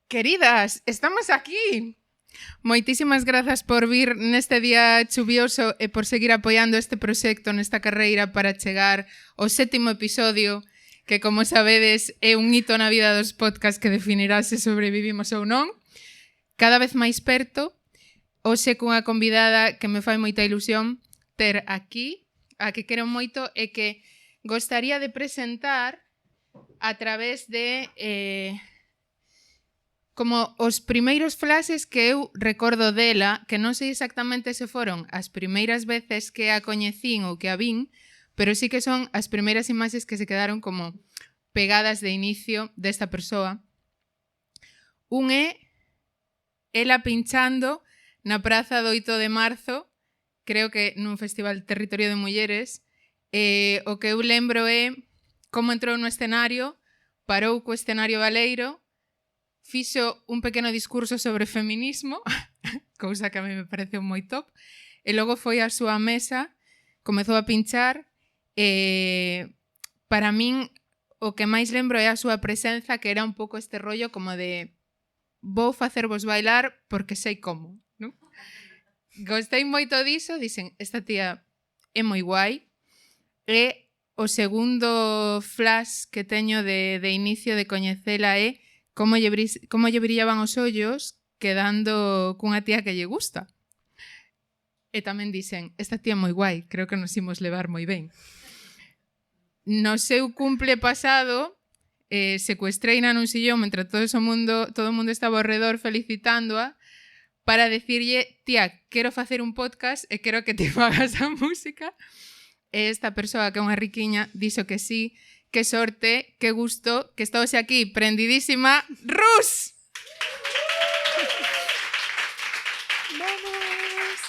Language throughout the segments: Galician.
Queridas, estamos aquí. Moitísimas grazas por vir neste día chuvioso e por seguir apoiando este proxecto nesta carreira para chegar ao 7º episodio, que, como sabedes, é un hito na vida dos podcasts que definirá se sobrevivimos ou non. Cada vez máis perto, hoxe cunha convidada que me fai moita ilusión ter aquí, a que quero moito e que gostaría de presentar a través de como os primeiros flashes que eu recordo dela, que non sei exactamente se foron as primeiras veces que a coñecín ou que a vin, pero sí que son as primeiras imaxes que se quedaron como pegadas de inicio desta persoa. Un é ela pinchando na praza do 8 de marzo, creo que nun festival Territorio de Mulleres, o que eu lembro é como entrou no escenario, parou co escenario baleiro, fixo un pequeno discurso sobre feminismo, cousa que a mí me pareceu moi top, e logo foi á súa mesa, comezou a pinchar, e para min o que máis lembro é a súa presenza, que era un pouco este rollo como de vou facervos bailar porque sei como, non? Gostei moito diso, dicen, esta tía é moi guai, e o segundo flash que teño de inicio de coñecela é como lle brillaban os ollos quedando cunha tía que lle gusta. E tamén dicen, esta tía é moi guai, creo que nos imos levar moi ben. No seu cumple pasado, secuestreina nun sillón mentre todo o mundo estaba ao redor felicitándoa para decirlle, tía, quero facer un podcast e quero que te fagas a música. E esta persoa, que é unha riquiña, dixo que sí. Que sorte, que gusto, que estou aquí prendidísima. Rus! ¡Vamos!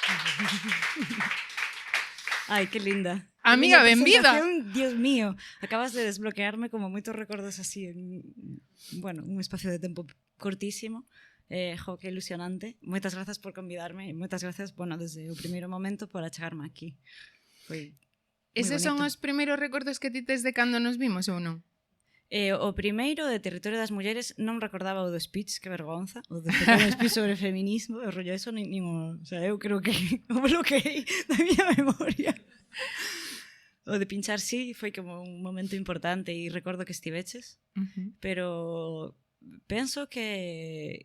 Ay, qué linda. Amiga, benvida. Dios mío, acabas de desbloquearme como moitos recordos así en, bueno, un espacio de tempo cortísimo. Jo, que ilusionante. Moitas grazas por convidarme e moitas grazas, bueno, desde o primeiro momento por achegarme aquí. Foi Eses son os primeiros recordos que ti tes de cando nos vimos ou non? O primeiro de Territorio das Mulleres non recordaba o do speech, que vergonza, o do pequeno speech sobre feminismo, o rollo eso nin o sea, eu creo que o bloqueei da miña memoria. O de pinchar sí foi como un momento importante e recordo que estiveches, pero penso que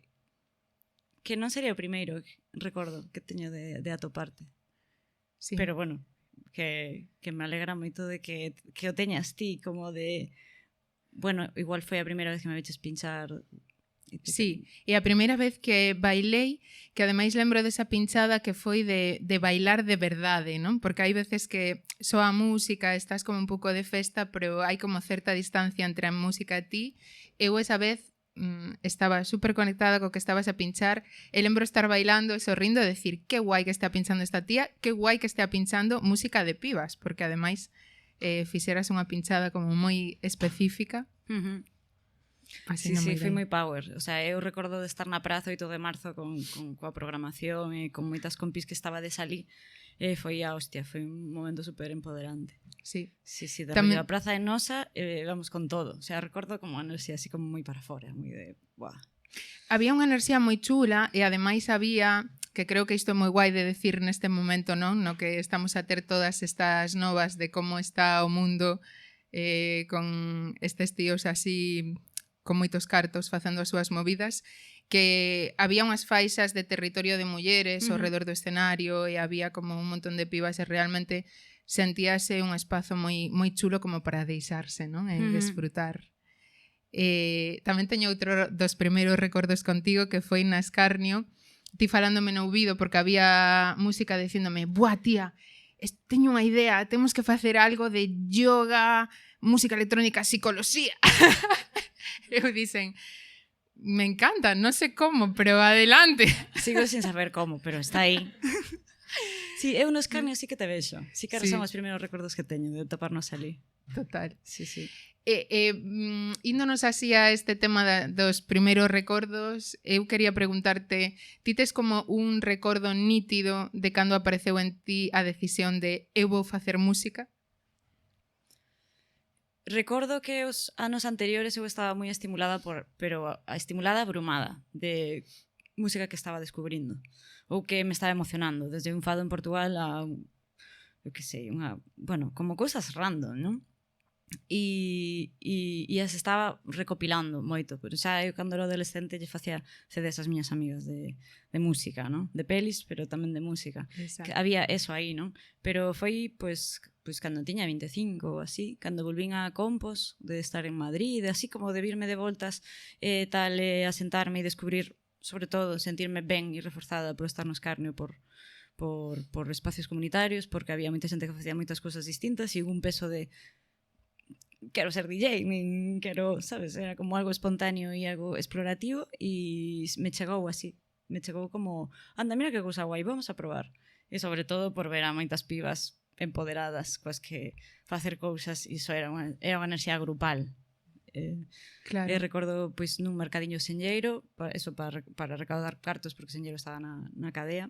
non sería o primeiro recordo que teño de atoparte. Sí. Pero bueno, que me alegra moito de que o teñas ti, como de, bueno, igual foi a primeira vez que me veches pinchar. Sí, e a primeira vez que bailei, que ademais lembro desa pinchada que foi de bailar de verdade, non? Porque hai veces que soa a música, estás como un pouco de festa, pero hai como certa distancia entre a música e ti. Eu esa vez estaba super conectada co que estabas a pinchar e lembro estar bailando e sorrindo e decir que guai que está pinchando esta tía, que guai que estea pinchando música de pibas, porque ademais fixeras unha pinchada como moi específica. Sí, foi moi power. O sea, eu recordo de estar na praza 8 de marzo coa programación e con moitas compis que estaba de salí. Foi a hostia, foi un momento super empoderante. Sí, de tamén a praza de nosa, vamos con todo. O sea, recordo como a enerxía así como moi para fora, moi de, buah. Había unha enerxía moi chula e ademais había, que creo que isto é moi guai de decir neste momento, non? No que estamos a ter todas estas novas de como está o mundo con estes tíos así con moitos cartos facendo as súas movidas, que había unhas faixas de Territorio de Mulleres ao redor do escenario e había como un montón de pibas e realmente sentíase un espazo moi chulo como para deixarse, non? E desfrutar. Tamén teño outro dos primeiros recordos contigo que foi na Escarnio, ti falándome no ouvido porque había música dicíndome, buah, tía, teño unha idea, temos que facer algo de yoga, música electrónica, psicoloxía. Eu dicen, me encanta, non sei como, pero adelante. Sigo sin saber como, pero está aí. Sí, eu no Escarnio sí que te vexo. Sí que son os primeiros recordos que teño de toparnos ali. Total. Sí. Índonos así a este tema dos primeiros recordos, eu quería preguntarte, ti tes como un recordo nítido de cando apareceu en ti a decisión de eu vou facer música? recordo que os anos anteriores eu estaba moi estimulada pero estimulada abrumada de música que estaba descubrindo ou que me estaba emocionando, desde un fado en Portugal a eu que sei, bueno, como cousas random, non? E as estaba recopilando moito, pero xa eu cando era adolescente lle facía CDs ás miñas amigas de música, non? De pelis, pero tamén de música. Que había eso aí, non? Pero foi, pois cando tiña 25 ou así, cando volvín a Compos, de estar en Madrid, así como de virme de voltas tal, a sentarme e descubrir, sobre todo, sentirme ben e reforzada por estar no Escarnio, por espacios comunitarios, porque había moita xente que facía moitas cousas distintas e un peso de quero ser DJ, nin quero, sabes, era como algo espontáneo e algo explorativo e me chegou así, me chegou como anda, mira que cousa guai, vamos a probar e sobre todo por ver a moitas pibas empoderadas coas que facer cousas e iso era unha enerxía grupal. Claro. Recordo pois nun mercadiño senlleiro, eso para recaudar cartos porque Senlleiro estaba na cadea.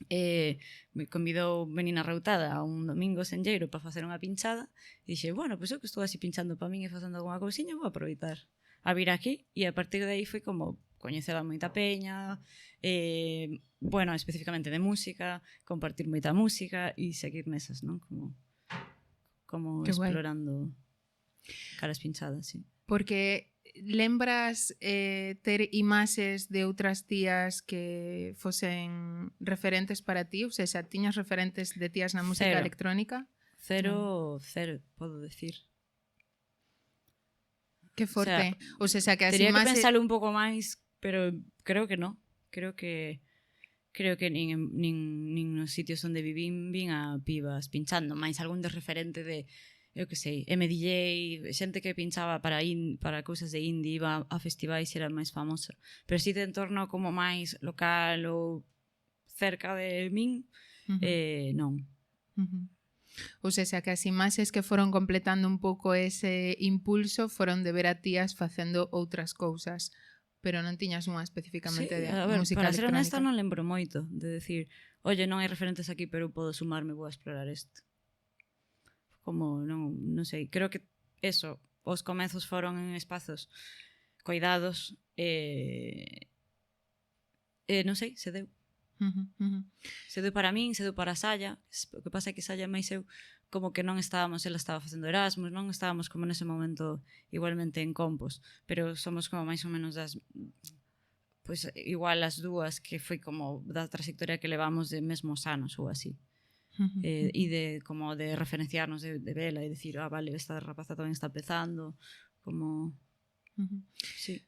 Me convidou Menina Reutada a un domingo senlleiro para facer unha pinchada e dixe, bueno, pois eu que estou así pinchando para min e facendo algunha cousiña, vou aproveitar a vir aquí e a partir de aí foi como coñecer a moita peña, bueno, especificamente de música, compartir moita música e seguir nesas, non? Como explorando caras pinchadas, sí. Porque lembras ter imaxes de outras tías que fosen referentes para ti? Ou seja, tiñas referentes de tías na música electrónica? Cero, podo decir. Que forte. O sea, que as tería imaxes... que pensarlo un pouco máis, pero creo que non. Creo que nin nos sitios onde vivín a pibas pinchando, máis algún de referente de eu que sei, MDJ, xente que pinchaba para cousas de indie, iba a festivais e era máis famosa. Pero si de entorno como máis local ou cerca de min, non. Ou seja, que as imaxes que foron completando un pouco ese impulso foron de ver a tías facendo outras cousas, pero non tiñas unha especificamente de música electrónica. Para ser honesta non lembro moito de decir, oye, non hai referentes aquí, pero podo sumarme, vou a explorar isto. Como, non sei, creo que eso, os comezos foron en espazos coidados non sei, se deu. Se deu para min, se deu para Saya. O que pasa é que Saya máis eu como que non estábamos, ela estaba facendo Erasmus, non estábamos como nese momento igualmente en Compos, pero somos como máis ou menos das pois igual as dúas que foi como da trayectoria que levamos de mesmos anos ou así. E de como de referenciarnos de vela e decir, vale, esta rapaza tamén está empezando, como sí.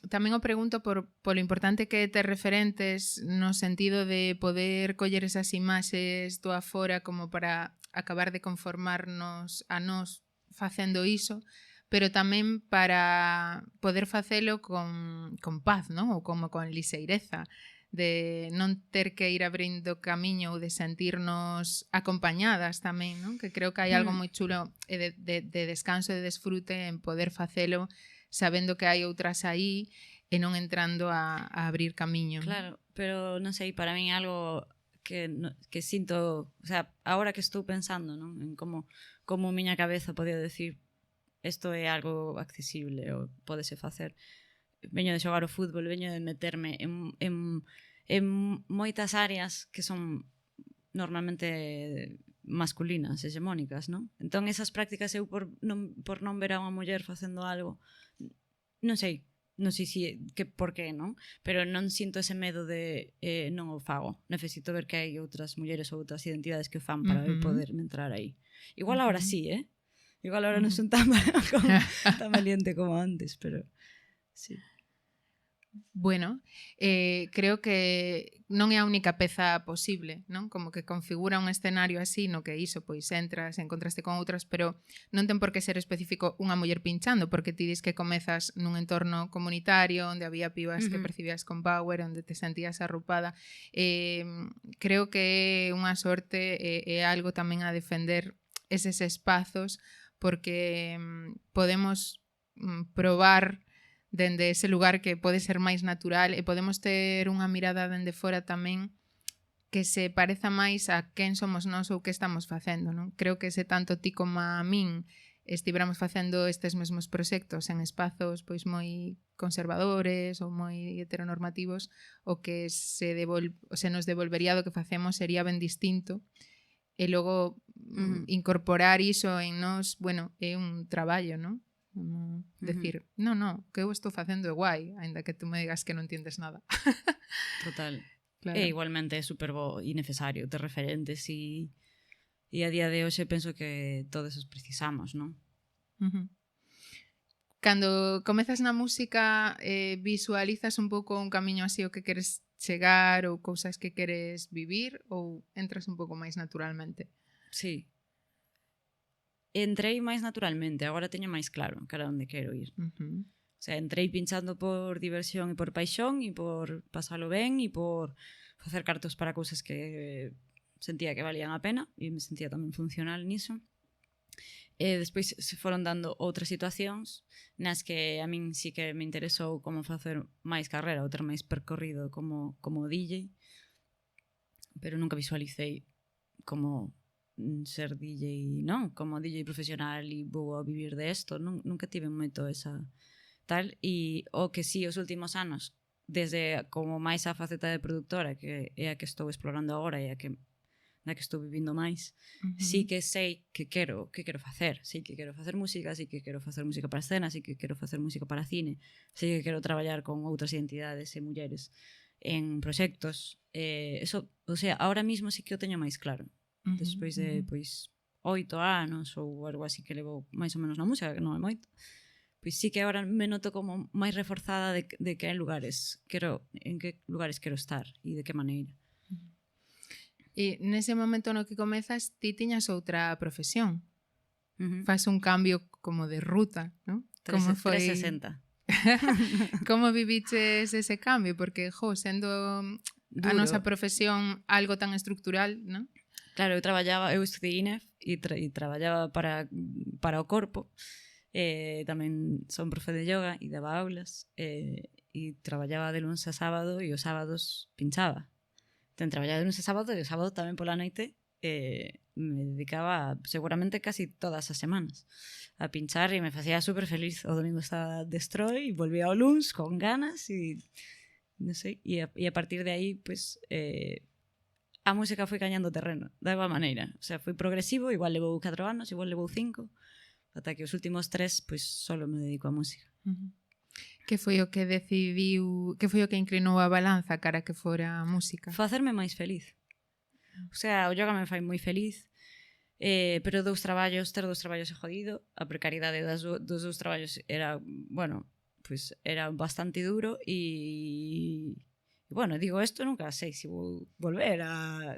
Tamén o pregunto polo importante que é ter referentes no sentido de poder coller esas imaxes do afora como para acabar de conformarnos a nós facendo iso, pero tamén para poder facelo con paz, non? Ou como con lixeireza, de non ter que ir abrindo camiño ou de sentirnos acompañadas tamén, non? Que creo que hai algo moi chulo de descanso e de desfrute en poder facelo sabendo que hai outras aí e non entrando a abrir camiño. Claro, pero non sei, para min é algo que sinto, o sea, agora que estou pensando, non? En como miña cabeza podía decir isto é algo accesible ou pódese facer. Veño de xogar o fútbol, veño de meterme en moitas áreas que son normalmente masculinas, hegemónicas, non? Entón, esas prácticas eu por non ver a unha muller facendo algo, non sei que por qué, non? Pero non sinto ese medo de non o fago. Necesito ver que hai outras mulleres ou outras identidades que o fan para eu poderme entrar aí. Igual agora sí, Igual agora non son tan valiente como antes, pero sí. Bueno, creo que non é a única peza posible, non? Como que configura un escenario así no que iso, pois entras, encontraste con outras, pero non ten por que ser específico unha muller pinchando, porque ti dis que comezas nun entorno comunitario onde había pibas que percibías con power, onde te sentías arrupada. Creo que é unha sorte e algo tamén a defender eses espazos, porque podemos probar dende ese lugar que pode ser máis natural e podemos ter unha mirada dende fora tamén que se pareza máis a quen somos nós ou que estamos facendo, non? Creo que ese tanto ti como a min estiveramos facendo estes mesmos proxectos en espazos pois moi conservadores ou moi heteronormativos, o que se nos devolvería do que facemos sería ben distinto. E logo incorporar iso en nós, bueno, é un traballo, non? Decir, no, que eu estou facendo é guai, aínda que tú me digas que non entiendes nada. Total. Claro. E igualmente é super bo e necesario ter referentes e a día de hoxe penso que todos os precisamos, non? Cando comezas na música, visualizas un pouco un camiño así o que queres chegar ou cousas que queres vivir, ou entras un pouco máis naturalmente? Sí. Entrei máis naturalmente, agora teño máis claro cara onde quero ir. O sea, entrei pinchando por diversión e por paixón e por pasalo ben e por facer cartos para cousas que sentía que valían a pena e me sentía tamén funcional niso. E despois se foron dando outras situacións nas que a min sí que me interesou como facer máis carreira ou ter máis percorrido como DJ, pero nunca visualicei como ser DJ, non? Como DJ profesional e vou a vivir de isto, nunca tive moito esa tal, e o que sí os últimos anos, desde como máis a faceta de productora, que é a que estou explorando agora e a que na que estou vivindo máis, sí que sei que quero facer. Sei que quero facer música, sei que quero facer música para escena, sei que quero facer música para cine, sei que quero traballar con outras identidades e mulleres en proxectos. Eso, o sea, ahora mismo sí que o teño máis claro. Despois de, pois, 8 anos ou algo así que levo máis ou menos na música, que non é moito, pois sí que agora me noto como máis reforzada de que en que lugares quero estar e de que maneira. E nese momento no que comezas, ti tiñas outra profesión. Fas un cambio como de ruta, non? 360. Como viviches ese cambio? Porque, sendo a nosa profesión algo tan estructural, non? Claro, eu estudei INEF e traballaba para o corpo. Tamén son profe de yoga e daba aulas e traballaba de lunes a sábado e os sábados pinchaba. Traballaba de lunes a sábado e o sábado tamén pola noite me dedicaba seguramente casi todas as semanas a pinchar e me facía super feliz. O domingo estaba destroy e volvía ao luns con ganas e non sei, e a partir de aí pues, a música foi cañando terreno da igual maneira, o sea, foi progresivo, igual levou 4 anos, igual levou 5, ata que os últimos 3 pues solo me dedico a música. Que foi o que decidiu, que foi o que inclinou a balanza cara que fora a música? Facerme máis feliz. O sea, o yoga me fai moi feliz, pero ter dous traballos é jodido. A precariedade dos dous traballos era, bueno, pues era bastante duro e bueno, digo isto, nunca sei se vou volver a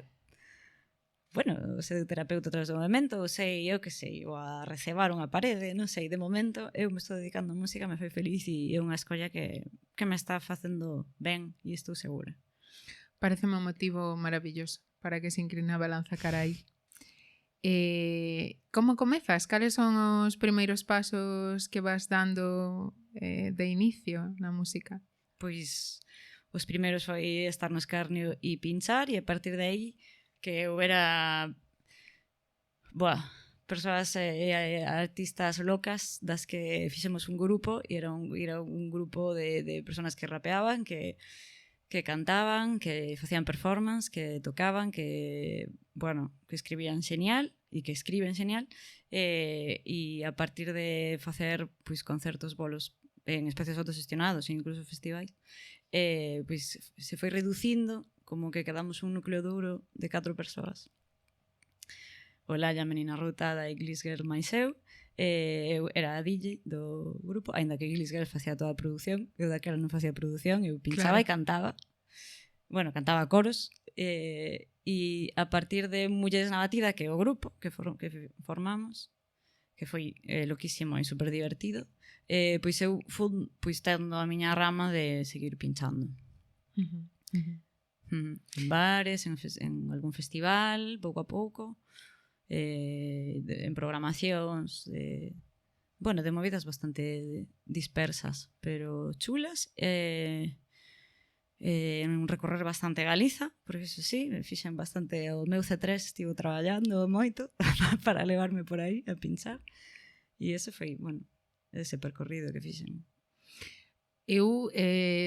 ser terapeuta a través do movimento, ou sei, eu que sei, ou a recebar unha parede, non sei, de momento eu me estou dedicando a música, me fai feliz e é unha escolla que me está facendo ben e estou segura. Pareceme un motivo maravilloso para que se incline a balanza cara aí. Como comezas? Cales son os primeiros pasos que vas dando de inicio na música? Pois os primeiros foi estar no escarnio e pinchar, e a partir de aí que eu era persoas artistas locas das que fixemos un grupo e era un grupo de personas que rapeaban, que cantaban, que facían performance, que tocaban, que escribían xenial e que escriben xenial, e a partir de facer pois concertos bolos en espacios autoxestionados e incluso festivais, pois se foi reducindo, como que quedamos un núcleo duro de 4 persoas. Olalla, Menina Routada e Gliss Girl máis eu. Eu era a DJ do grupo, aínda que Gliss Girl facía toda a produción. Eu daquela non facía produción, eu pinchaba e cantaba. Bueno, cantaba coros. E a partir de Mulleres na Batida, que é o grupo que formamos, que foi loquísimo e super divertido, pois eu fui tendo a miña rama de seguir pinchando. En bares, en algún festival, pouco a pouco, en programacións, de movidas bastante dispersas, pero chulas, en recorrer bastante Galiza, porque eso sí, fixen bastante o meu C3, estivo traballando moito para levarme por aí a pinchar, E ese foi, bueno, ese percorrido que fixen. Eu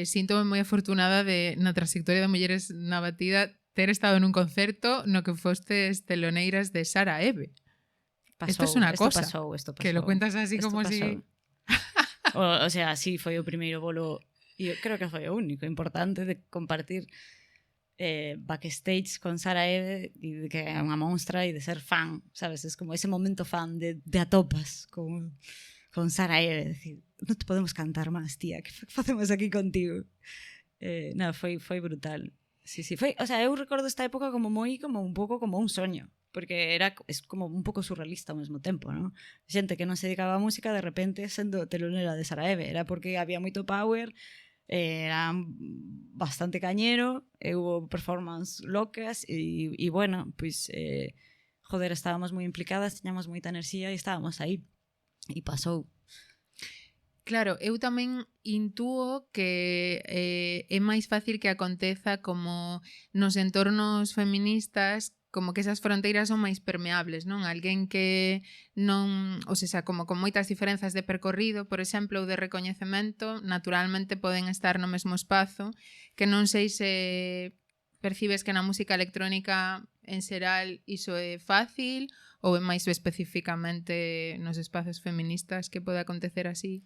síntome moi afortunada de, na trayectoria de Mulleres na Batida, ter estado nun concerto no que fostes teloneiras de Sara Eve. Esto es una cosa. Esto pasou. Que lo cuentas así Esto como pasou. si... O sea, sí, foi o primeiro bolo, e eu creo que foi o único importante de compartir backstage con Sara Eve, e de que é unha monstra e de ser fan, sabes? Es como ese momento fan de atopas con Sara Eve, decir, non te podemos cantar máis, tía, que facemos aquí contigo? No, foi brutal. Sí, foi, o sea, eu recordo esta época como un pouco como un soño, porque es como un pouco surrealista ao mesmo tempo, ¿no? Xente que non se dedicaba a música de repente sendo telonera de Sara Eve, era porque había moito power, era bastante cañero, hubo performance locas e bueno, pois joder, estábamos moi implicadas, tiñamos moita enerxía e estábamos aí. E pasou. Claro, eu tamén intúo que é máis fácil que aconteza como nos entornos feministas, como que esas fronteiras son máis permeables, non? Alguén que non, ou seja, como con moitas diferenzas de percorrido, por exemplo, ou de recoñecemento, naturalmente poden estar no mesmo espazo, que non sei se percibes que na música electrónica en xeral iso é fácil ou é máis especificamente nos espazos feministas que pode acontecer así?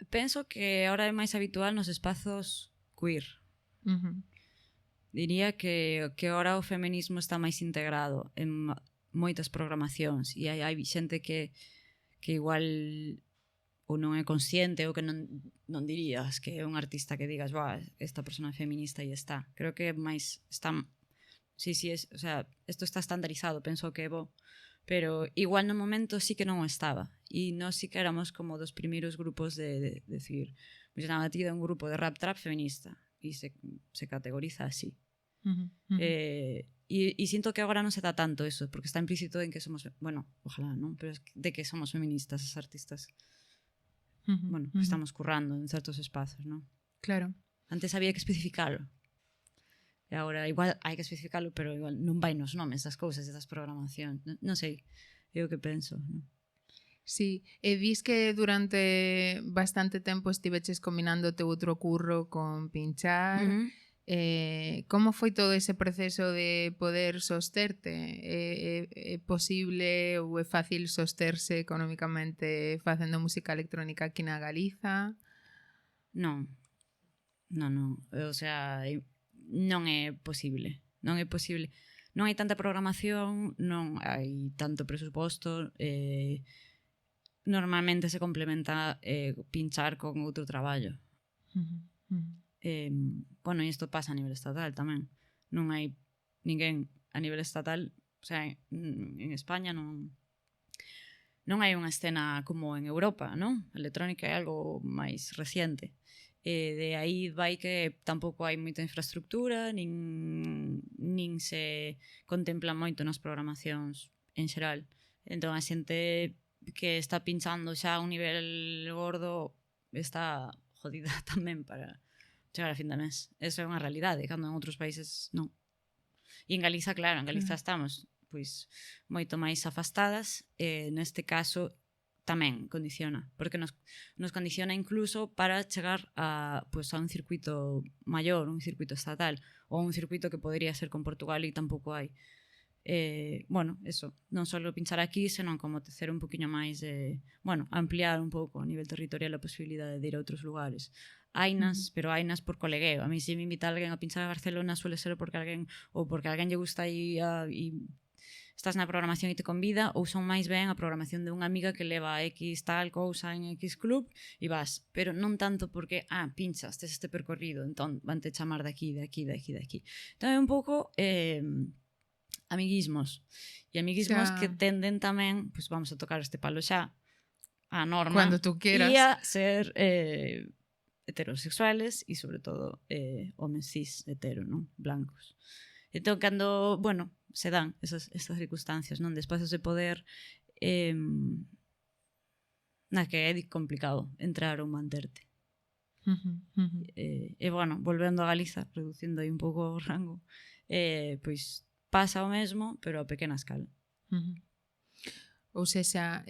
Penso que ahora é máis habitual nos espazos queer. Diría que ahora o feminismo está máis integrado en moitas programacións e hai xente que igual ou non é consciente ou que non dirías que é un artista que digas, esta persona é feminista e está. Creo que máis está... Sí, o sea, isto está estandarizado, penso que é bo, pero igual no momento sí que non o estaba e nós sí que éramos como dos primeiros grupos de decir, Mulleres na Batida é un grupo de rap trap feminista e se categoriza así. E sinto que agora non se dá tanto eso, porque está implícito en que somos, bueno, ojalá, non? Pero de que somos feministas as artistas, bueno, que estamos currando en certos espazos, non? Claro. Antes había que especificalo. E agora igual hai que especificalo, pero igual non vai nos nomes das cousas, das programacións. Non sei, é o que penso. Non? Sí, e dis que durante bastante tempo estiveches combinando o teu outro curro con pinchar. Como foi todo ese proceso de poder sosterte? É posible ou é fácil sosterse económicamente facendo música electrónica aquí na Galiza? Non. O sea, non é posible. Non hai tanta programación, non hai tanto presuposto, normalmente se complementa pinchar con outro traballo. Bueno, e isto pasa a nivel estatal tamén. Non hai ninguén a nivel estatal, o sea, en España non hai unha escena como en Europa, non? A electrónica é algo máis reciente. De aí vai que tampouco hai moita infraestructura, nin se contempla moito nas programacións en xeral. Entón a xente que está pinchando xa a un nivel gordo está jodida tamén para chegar a fin de mes. Eso é unha realidade, cando en outros países non. E en Galiza, claro, en Galiza estamos pois moito máis afastadas, neste caso tamén condiciona, porque nos condiciona incluso para chegar a un circuito maior, un circuito estatal, ou un circuito que podría ser con Portugal e tampouco hai. Bueno, eso, non só pinchar aquí, senón como tecer un poquinho máis de, bueno, ampliar un pouco a nivel territorial a posibilidade de ir a outros lugares. Hainas, pero hainas por colegueo. A mí se me invita alguén a pinchar a Barcelona suele ser porque alguén lle gusta e estás na programación e te convida, ou son máis ben a programación de unha amiga que leva X tal cousa en X club e vas, pero non tanto porque pinchas, tes este percorrido, entón vante chamar de aquí. Entón é un pouco amiguismos que tenden tamén, pois vamos a tocar este palo xa, a norma cando tú quieras, e a ser heterosexuales e sobre todo homes cis hetero, non? Blancos. Entón, cando, bueno, se dan esas circunstancias, non? De espacios de poder que é complicado entrar ou manterte. E, bueno, volvendo a Galiza, reducindo aí un pouco o rango, pois pasa o mesmo, pero a pequena escala. Ou sexa,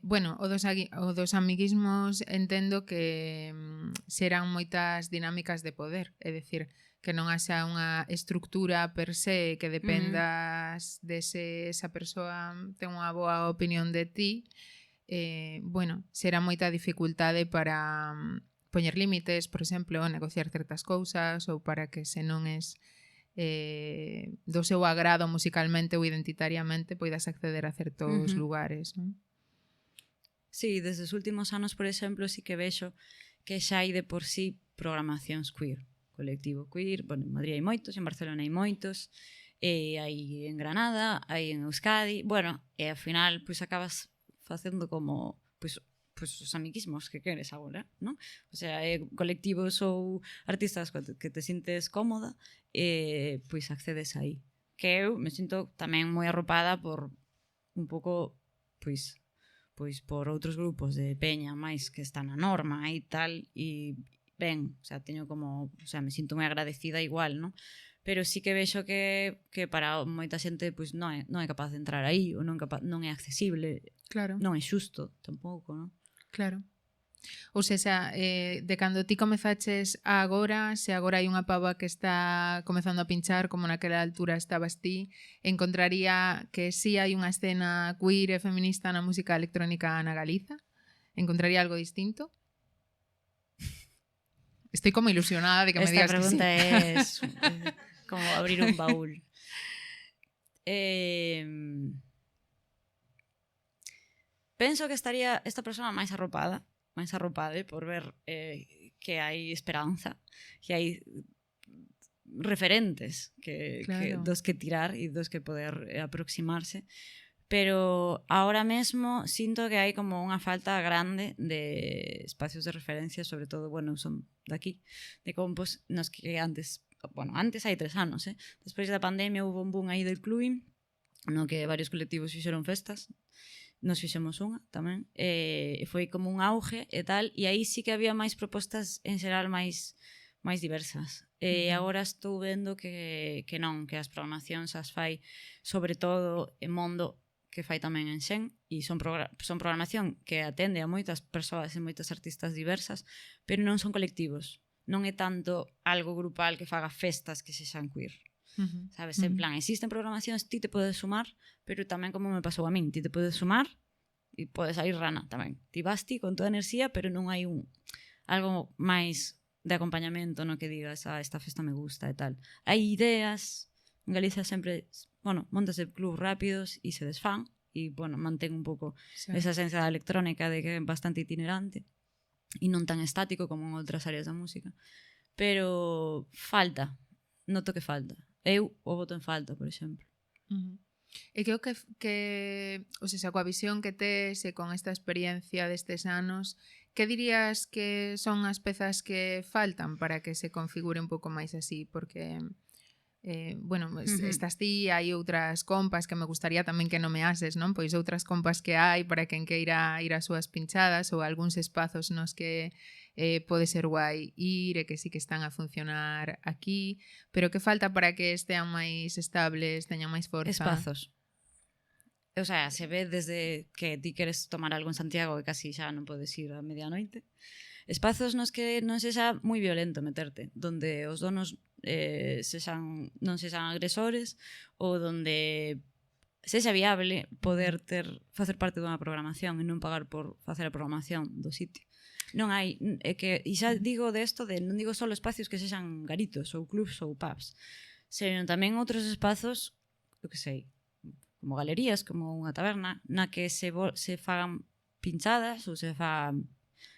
bueno, o dos amiguismos entendo que serán moitas dinámicas de poder, é dicir, que non haxa unha estructura per se que dependas de se esa persoa ten unha boa opinión de ti, bueno, será moita dificultade para poñer límites, por exemplo, negociar certas cousas ou para que se non es do seu agrado musicalmente ou identitariamente poidas acceder a certos lugares, non? Sí, desde os últimos anos, por exemplo, sí que vexo que xa hai de por sí programacións queer, colectivo queer, bueno, en Madrid hai moitos, en Barcelona hai moitos, hai en Granada, hai en Euskadi, bueno, e ao final pois acabas facendo como pois os amiguismos que queres agora, non? O sea, colectivos ou artistas que te sintes cómoda, pois accedes aí. Que eu me sinto tamén moi arropada por un pouco, pois por outros grupos de peña máis que están na norma e tal, e ben, o sea, teño como, o sea, me sinto moi agradecida igual, non? Pero sí que vexo que para moita xente pois non é capaz de entrar aí, ou non é accesible, claro, non é xusto tampouco, non? Claro. Ou seja, de cando ti comezaches a agora, se agora hai unha pava que está comezando a pinchar, como naquela altura estabas ti, encontraría que sí hai unha escena queer e feminista na música electrónica na Galiza? Encontraría algo distinto? Estoy como ilusionada de que me digas que sí. Esta pregunta es como abrir un baúl. Penso que estaría esta persona máis arropada por ver que hai esperanza, que hai referentes Claro. dos que tirar e dos que poder aproximarse, pero ahora mesmo sinto que hai como unha falta grande de espacios de referencia, sobre todo, bueno, son daqui, de compos nos que antes hai 3 anos, despois da pandemia houve un boom aí del clubing, no que varios colectivos fixeron festas, nos fixemos unha tamén, foi como un auge e tal, e aí sí que había máis propostas en xeral máis diversas. Agora estou vendo que non, que as programacións as fai sobre todo en Mondo, que fai tamén en Xen, e son programación que atende a moitas persoas e moitas artistas diversas, pero non son colectivos, non é tanto algo grupal que faga festas que sexan queer. Sabes, en plan, existen programacións, ti te podes sumar, pero tamén como me pasou a min, ti te podes sumar e podes sair rana tamén. Ti vas ti con toda a enerxía, pero non hai algo máis de acompañamento no que digas, esta festa me gusta e tal. Hai ideas, en Galicia sempre, bueno, montas de clubs rápidos e se desfán, e, bueno, mantén un pouco esa esencia da electrónica de que é bastante itinerante e non tan estático como en outras áreas da música. Pero falta, noto que falta. Eu o voto en falta, por exemplo. E creo que o sea, coa visión que tes e con esta experiencia destes anos, que dirías que son as pezas que faltan para que se configure un pouco máis así? Porque, bueno, estás ti, hai outras compas que me gustaría tamén que nomeases, non? Pois outras compas que hai para quen queira ir ás súas pinchadas ou algúns espazos nos que pode ser guai ir e que sí que están a funcionar aquí, pero que falta para que estean máis estables, teñan máis forza? Espazos. O sea, se ve desde que ti queres tomar algo en Santiago e casi xa non podes ir a medianoite. Espazos nos que non sexa moi violento meterte, donde os donos non sexan agresores ou donde sexa viable poder facer parte dunha programación e non pagar por facer a programación do sitio. Non hai, e xa digo non digo só espacios que sexan garitos ou clubs ou pubs, senón tamén outros espazos, eu que sei, como galerías, como unha taberna, na que se fagan pinchadas ou se fagan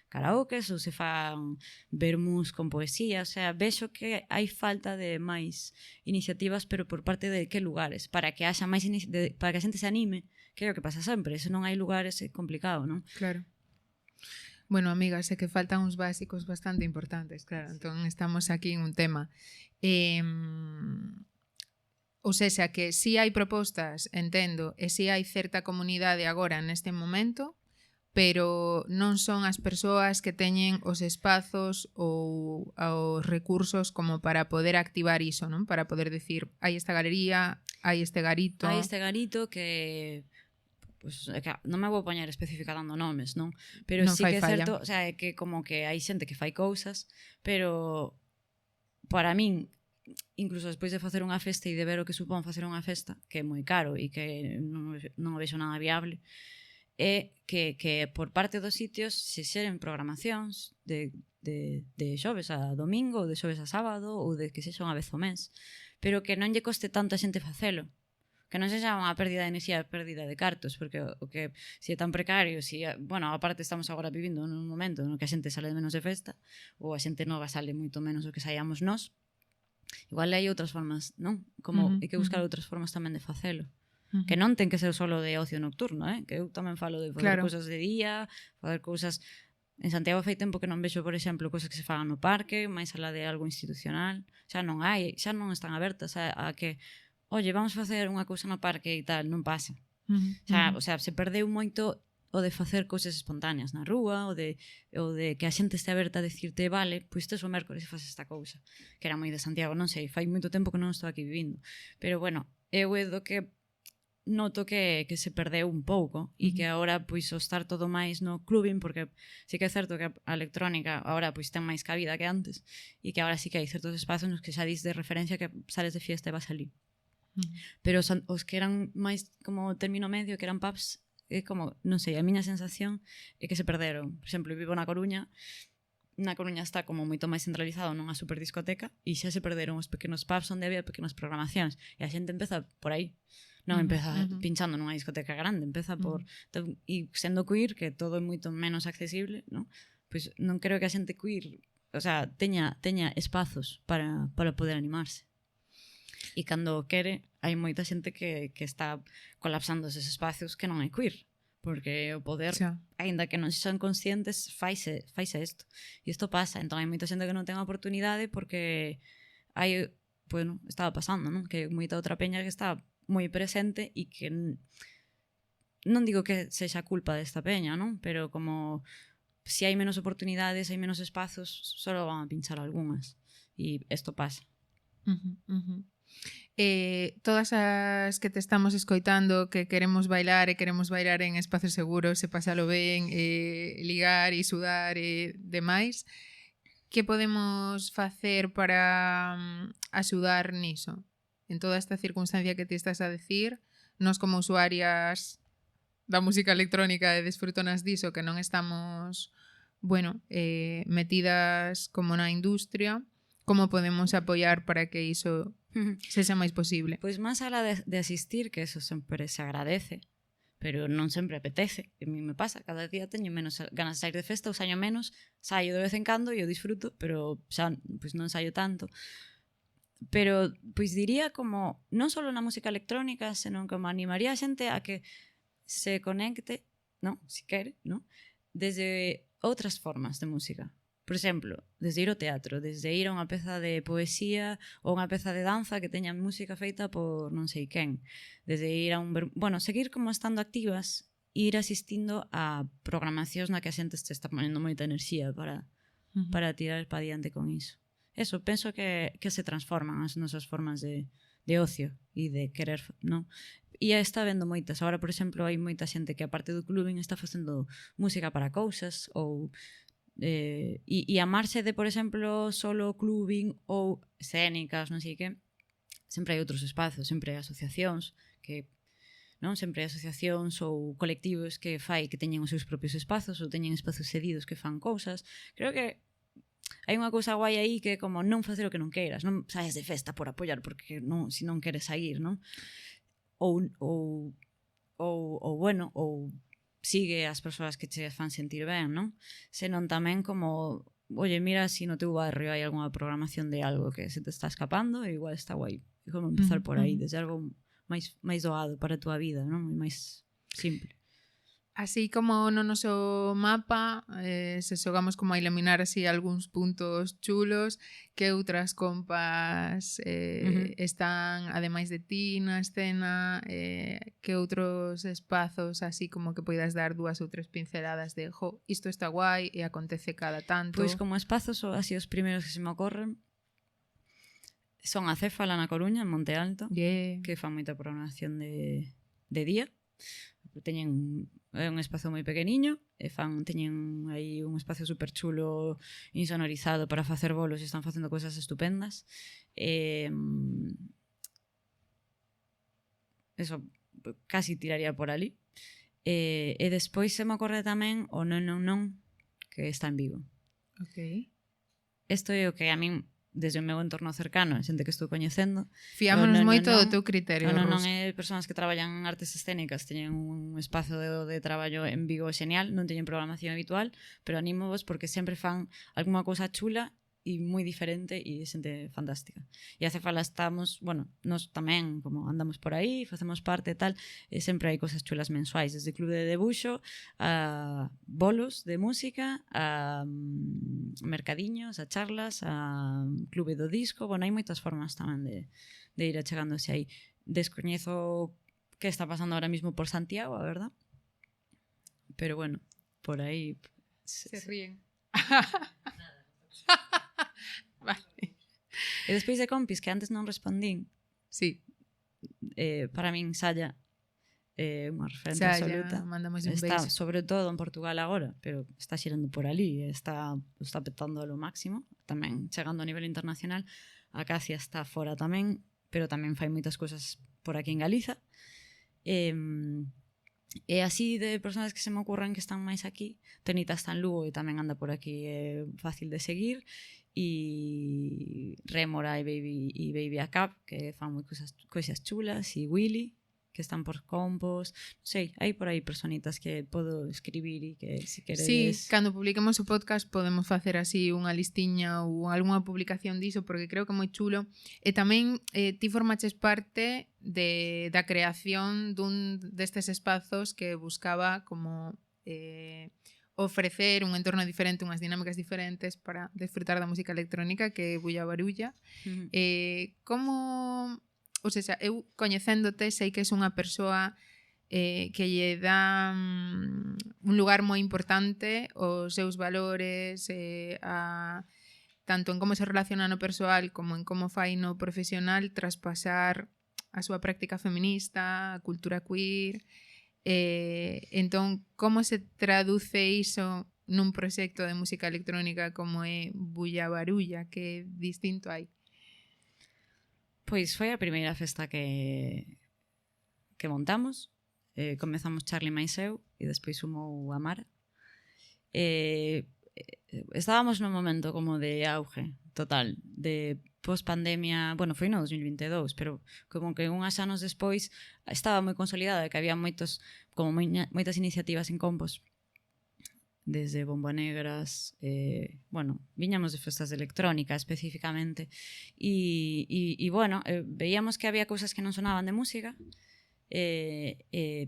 karaokes ou se fan vermús con poesía, o sea, vexo que hai falta de máis iniciativas, pero por parte de que lugares, para que haxa máis para que a xente se anime, que é o que pasa sempre, se non hai lugares é complicado, non? Claro. Bueno, amigas, é que faltan uns básicos bastante importantes, claro, entón estamos aquí en un tema. Ou seja, que si hai propostas, entendo, e si hai certa comunidade agora neste momento, pero non son as persoas que teñen os espazos ou os recursos como para poder activar iso, non? Para poder decir, hai esta galería, hai este garito. Hai este garito que Pues, non me vou poñer específica dando nomes, non? Pero Non sí fai que é falla. certo, o sea, é que como que hai xente que fai cousas, pero para min, incluso despois de facer unha festa e de ver o que supón facer unha festa, que é moi caro e que non o vexo nada viable, é que por parte dos sitios se xeren programacións de xoves a domingo, ou de xoves a sábado, ou de que sexa unha vez ao mes, pero que non lle coste tanto a xente facelo, que non sexa unha pérdida de enerxía, pérdida de cartos, porque o que se é tan precario, bueno, aparte estamos agora vivindo nun momento no que a xente sale menos de festa, ou a xente nova sale moito menos do que saíamos nós, igual hai outras formas, non? Como hai que buscar outras formas tamén de facelo. Que non ten que ser solo de ocio nocturno, que eu tamén falo de fazer cousas de día, fazer cousas... En Santiago fai tempo que non vexo, por exemplo, cousas que se fagan no parque, máis alá de algo institucional. Xa non hai, xa non están abertas a que oye, vamos facer unha cousa no parque e tal, non pasa. O sea, se perdeu moito o de facer cousas espontáneas na rúa, o de que a xente este aberta a decirte, vale, pois tes o mércores e faz esta cousa, que era moi de Santiago, non sei, fai moito tempo que non estou aquí vivindo. Pero bueno, eu é do que noto que se perdeu un pouco e que agora pois o estar todo máis no clubbing, porque sí que é certo que a electrónica agora pois ten máis cabida que antes e que agora sí que hai certos espazos nos que xa dis de referencia que sales de fiesta e vas ali. Pero os que eran máis como término medio, que eran pubs, é como, non sei, a miña sensación é que se perderon. Por exemplo, eu vivo na Coruña está como moito máis centralizado nunha super discoteca e xa se perderon os pequenos pubs onde había pequenas programacións e a xente empeza por aí, non empeza pinchando nunha discoteca grande, empeza por e sendo queer, que todo é moito menos accesible, non? Pois non creo que a xente queer, o sea, teña espazos para poder animarse. E cando quere, hai moita xente que está colapsando eses espacios que non é queer, porque o poder, aínda que non son conscientes, faise isto. E isto pasa, entón hai moita xente que non ten a oportunidade porque hai, bueno, estaba pasando, non? Que moita outra peña que está moi presente e que non digo que sexa culpa desta peña, non? Pero como se hai menos oportunidades, hai menos espazos, só van a pinchar algunhas. E isto pasa. Todas as que te estamos escoitando que queremos bailar en espazos seguros e pasalo ben, ligar e sudar e demais, que podemos facer para axudar niso? En toda esta circunstancia que ti estás a decir, nós como usuarias da música electrónica e desfrutonas diso, que non estamos, bueno, metidas como na industria, como podemos apoiar para que iso sexa máis posible? Pois máis alá de asistir, que eso sempre se agradece, pero non sempre apetece. A mí me pasa, cada día teño menos ganas de sair de festa, ou saio menos, saio de vez en cando e eu disfruto, pero xa pois non saio tanto. Pero pois diría como, non só na música electrónica, senón como animaría a xente a que se conecte, non, si quere, non, desde outras formas de música. Por exemplo, desde ir ao teatro, desde ir a unha peza de poesía ou unha peza de danza que teña música feita por non sei quen. Desde ir a bueno, seguir como estando activas e ir asistindo a programacións na que a xente está ponendo moita enerxía para tirar para diante con iso. Eso, penso que se transforman as nosas formas de ocio e de querer, non? E está vendo moitas. Agora, por exemplo, hai moita xente que aparte do clubbing está facendo música para cousas ou e amarse de, por exemplo, solo clubbing ou escénicas, non sei que, sempre hai outros espazos, sempre hai asociacións que non sempre hai asociacións ou colectivos que teñen os seus propios espazos ou teñen espazos cedidos que fan cousas. Creo que hai unha cousa guai aí que é como non facer o que non queiras, non saias de festa por apoiar porque non, se non queres sair, non? Ou bueno, ou sigue as persoas que che fan sentir ben, non? Senón tamén como, oye, mira se no teu barrio hai algunha programación de algo que se te está escapando e igual está guai. E como empezar por aí, desde algo máis doado para a tua vida, non? E máis simple. Así como no noso mapa, se xogamos como a iluminar así algúns puntos chulos, que outras compas están, ademais de ti, na escena, que outros espazos así como que poidas dar 2 ou 3 pinceladas de isto está guai e acontece cada tanto? Pois como espazos, así os primeiros que se me ocorren, son a Céfala na Coruña, en Monte Alto, que fan moita programación de día. teñen un espazo moi pequeniño e teñen aí un espacio super chulo insonorizado para facer bolos e están facendo cousas estupendas. Eso, casi tiraría por ali. E despois se me ocorre tamén o Non, que está en Vigo. Ok. Isto é o que a min, desde o meu entorno cercano, xente que estou coñecendo, Fiámonos moito do teu criterio, non Ros. é persoas que traballan en artes escénicas, teñen un espazo de traballo en Vigo genial, non teñen programación habitual, pero anímovos porque sempre fan algunha cousa chula e moi diferente e xente fantástica. E a Cefala estamos, bueno, nós tamén como andamos por aí, facemos parte e tal, e sempre hai cousas chulas mensuais, desde clube de debuxo a bolos de música, a mercadiños, a charlas, a clube do disco, bueno, hai moitas formas tamén de ir achegándose aí. Descoñezo que está pasando ahora mismo por Santiago, a verdad? Pero bueno, por aí Se ríen. Vale. E despois de compis, que antes non respondín, Sí. Para min Salla é unha referente Salla, absoluta. mandamos un Está beijo. sobre todo en Portugal agora, pero está xerando por ali, está petando lo máximo, tamén chegando a nivel internacional. A Casia está fora tamén, pero tamén fai moitas cousas por aquí en Galiza. E así de personas que se me ocurran que están máis aquí, Tenita está en Lugo e tamén anda por aquí, é fácil de seguir. E Rémora e Baby a Cap, que fan moi cousas chulas, e Willy, que están por Compos, non sei, hai por aí personitas que podo escribir e que se queredes... Sí, cando publiquemos o podcast podemos facer así unha listiña ou algunha publicación diso, porque creo que é moi chulo. E tamén ti formaches parte da creación dun destes espazos que buscaba como ofrecer un entorno diferente, unhas dinámicas diferentes para desfrutar da música electrónica, que é Bulla Barulla. Como... Ou seja, eu coñecéndote sei que és unha persoa que lle dá un lugar moi importante aos seus valores, tanto en como se relaciona no persoal como en como fai no profesional, traspasar a súa práctica feminista, a cultura queer. Entón, como se traduce iso nun proxecto de música electrónica como é Bulla Barulla? Que distinto hai? Pois foi a primeira festa que montamos. Comezamos Charlie máis eu e despois sumou a Mara. Estábamos nun momento como de auge total, de post-pandemia, bueno, foi no 2022, pero como que unhas anos despois estaba moi consolidada, que había moitas iniciativas en Compos, desde Bombonegras, bueno, viñamos de festas de electrónica especificamente, e bueno, veíamos que había cousas que non sonaban de música,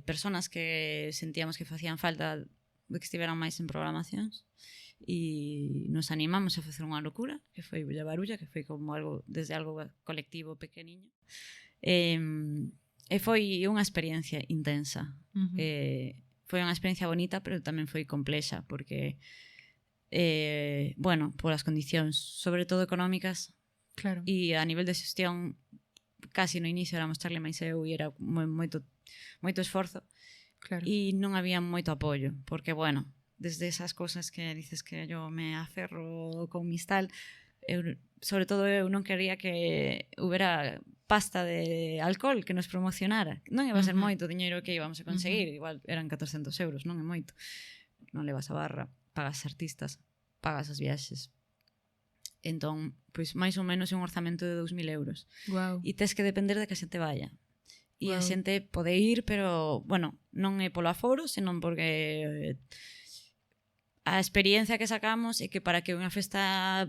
personas que sentíamos que facían falta de que estiveran máis en programacións, e nos animamos a facer unha locura, que foi Bulla Barulla, que foi como algo, desde algo colectivo pequeniño, e foi unha experiencia intensa. Foi unha experiencia bonita, pero tamén foi complexa, porque, bueno, por as condicións, sobre todo económicas, claro. E a nivel de xestión, casi no inicio éramos Charlie máis eu e era moito esforzo, claro. E non había moito apoio, porque, bueno, desde esas cosas que dices que yo me aferro con mis tal, sobre todo eu non quería que houbera pasta de alcohol que nos promocionara. Non iba a ser moito diñeiro que íbamos a conseguir, igual eran 400 euros, non é moito. Non levas a barra, pagas artistas, pagas as viaxes. Entón, pois máis ou menos é un orzamento de 2.000 euros. Wow. E tes que depender de que a xente vaya. E a xente pode ir, pero, bueno, non é polo aforo, senón porque a experiencia que sacamos é que para que unha festa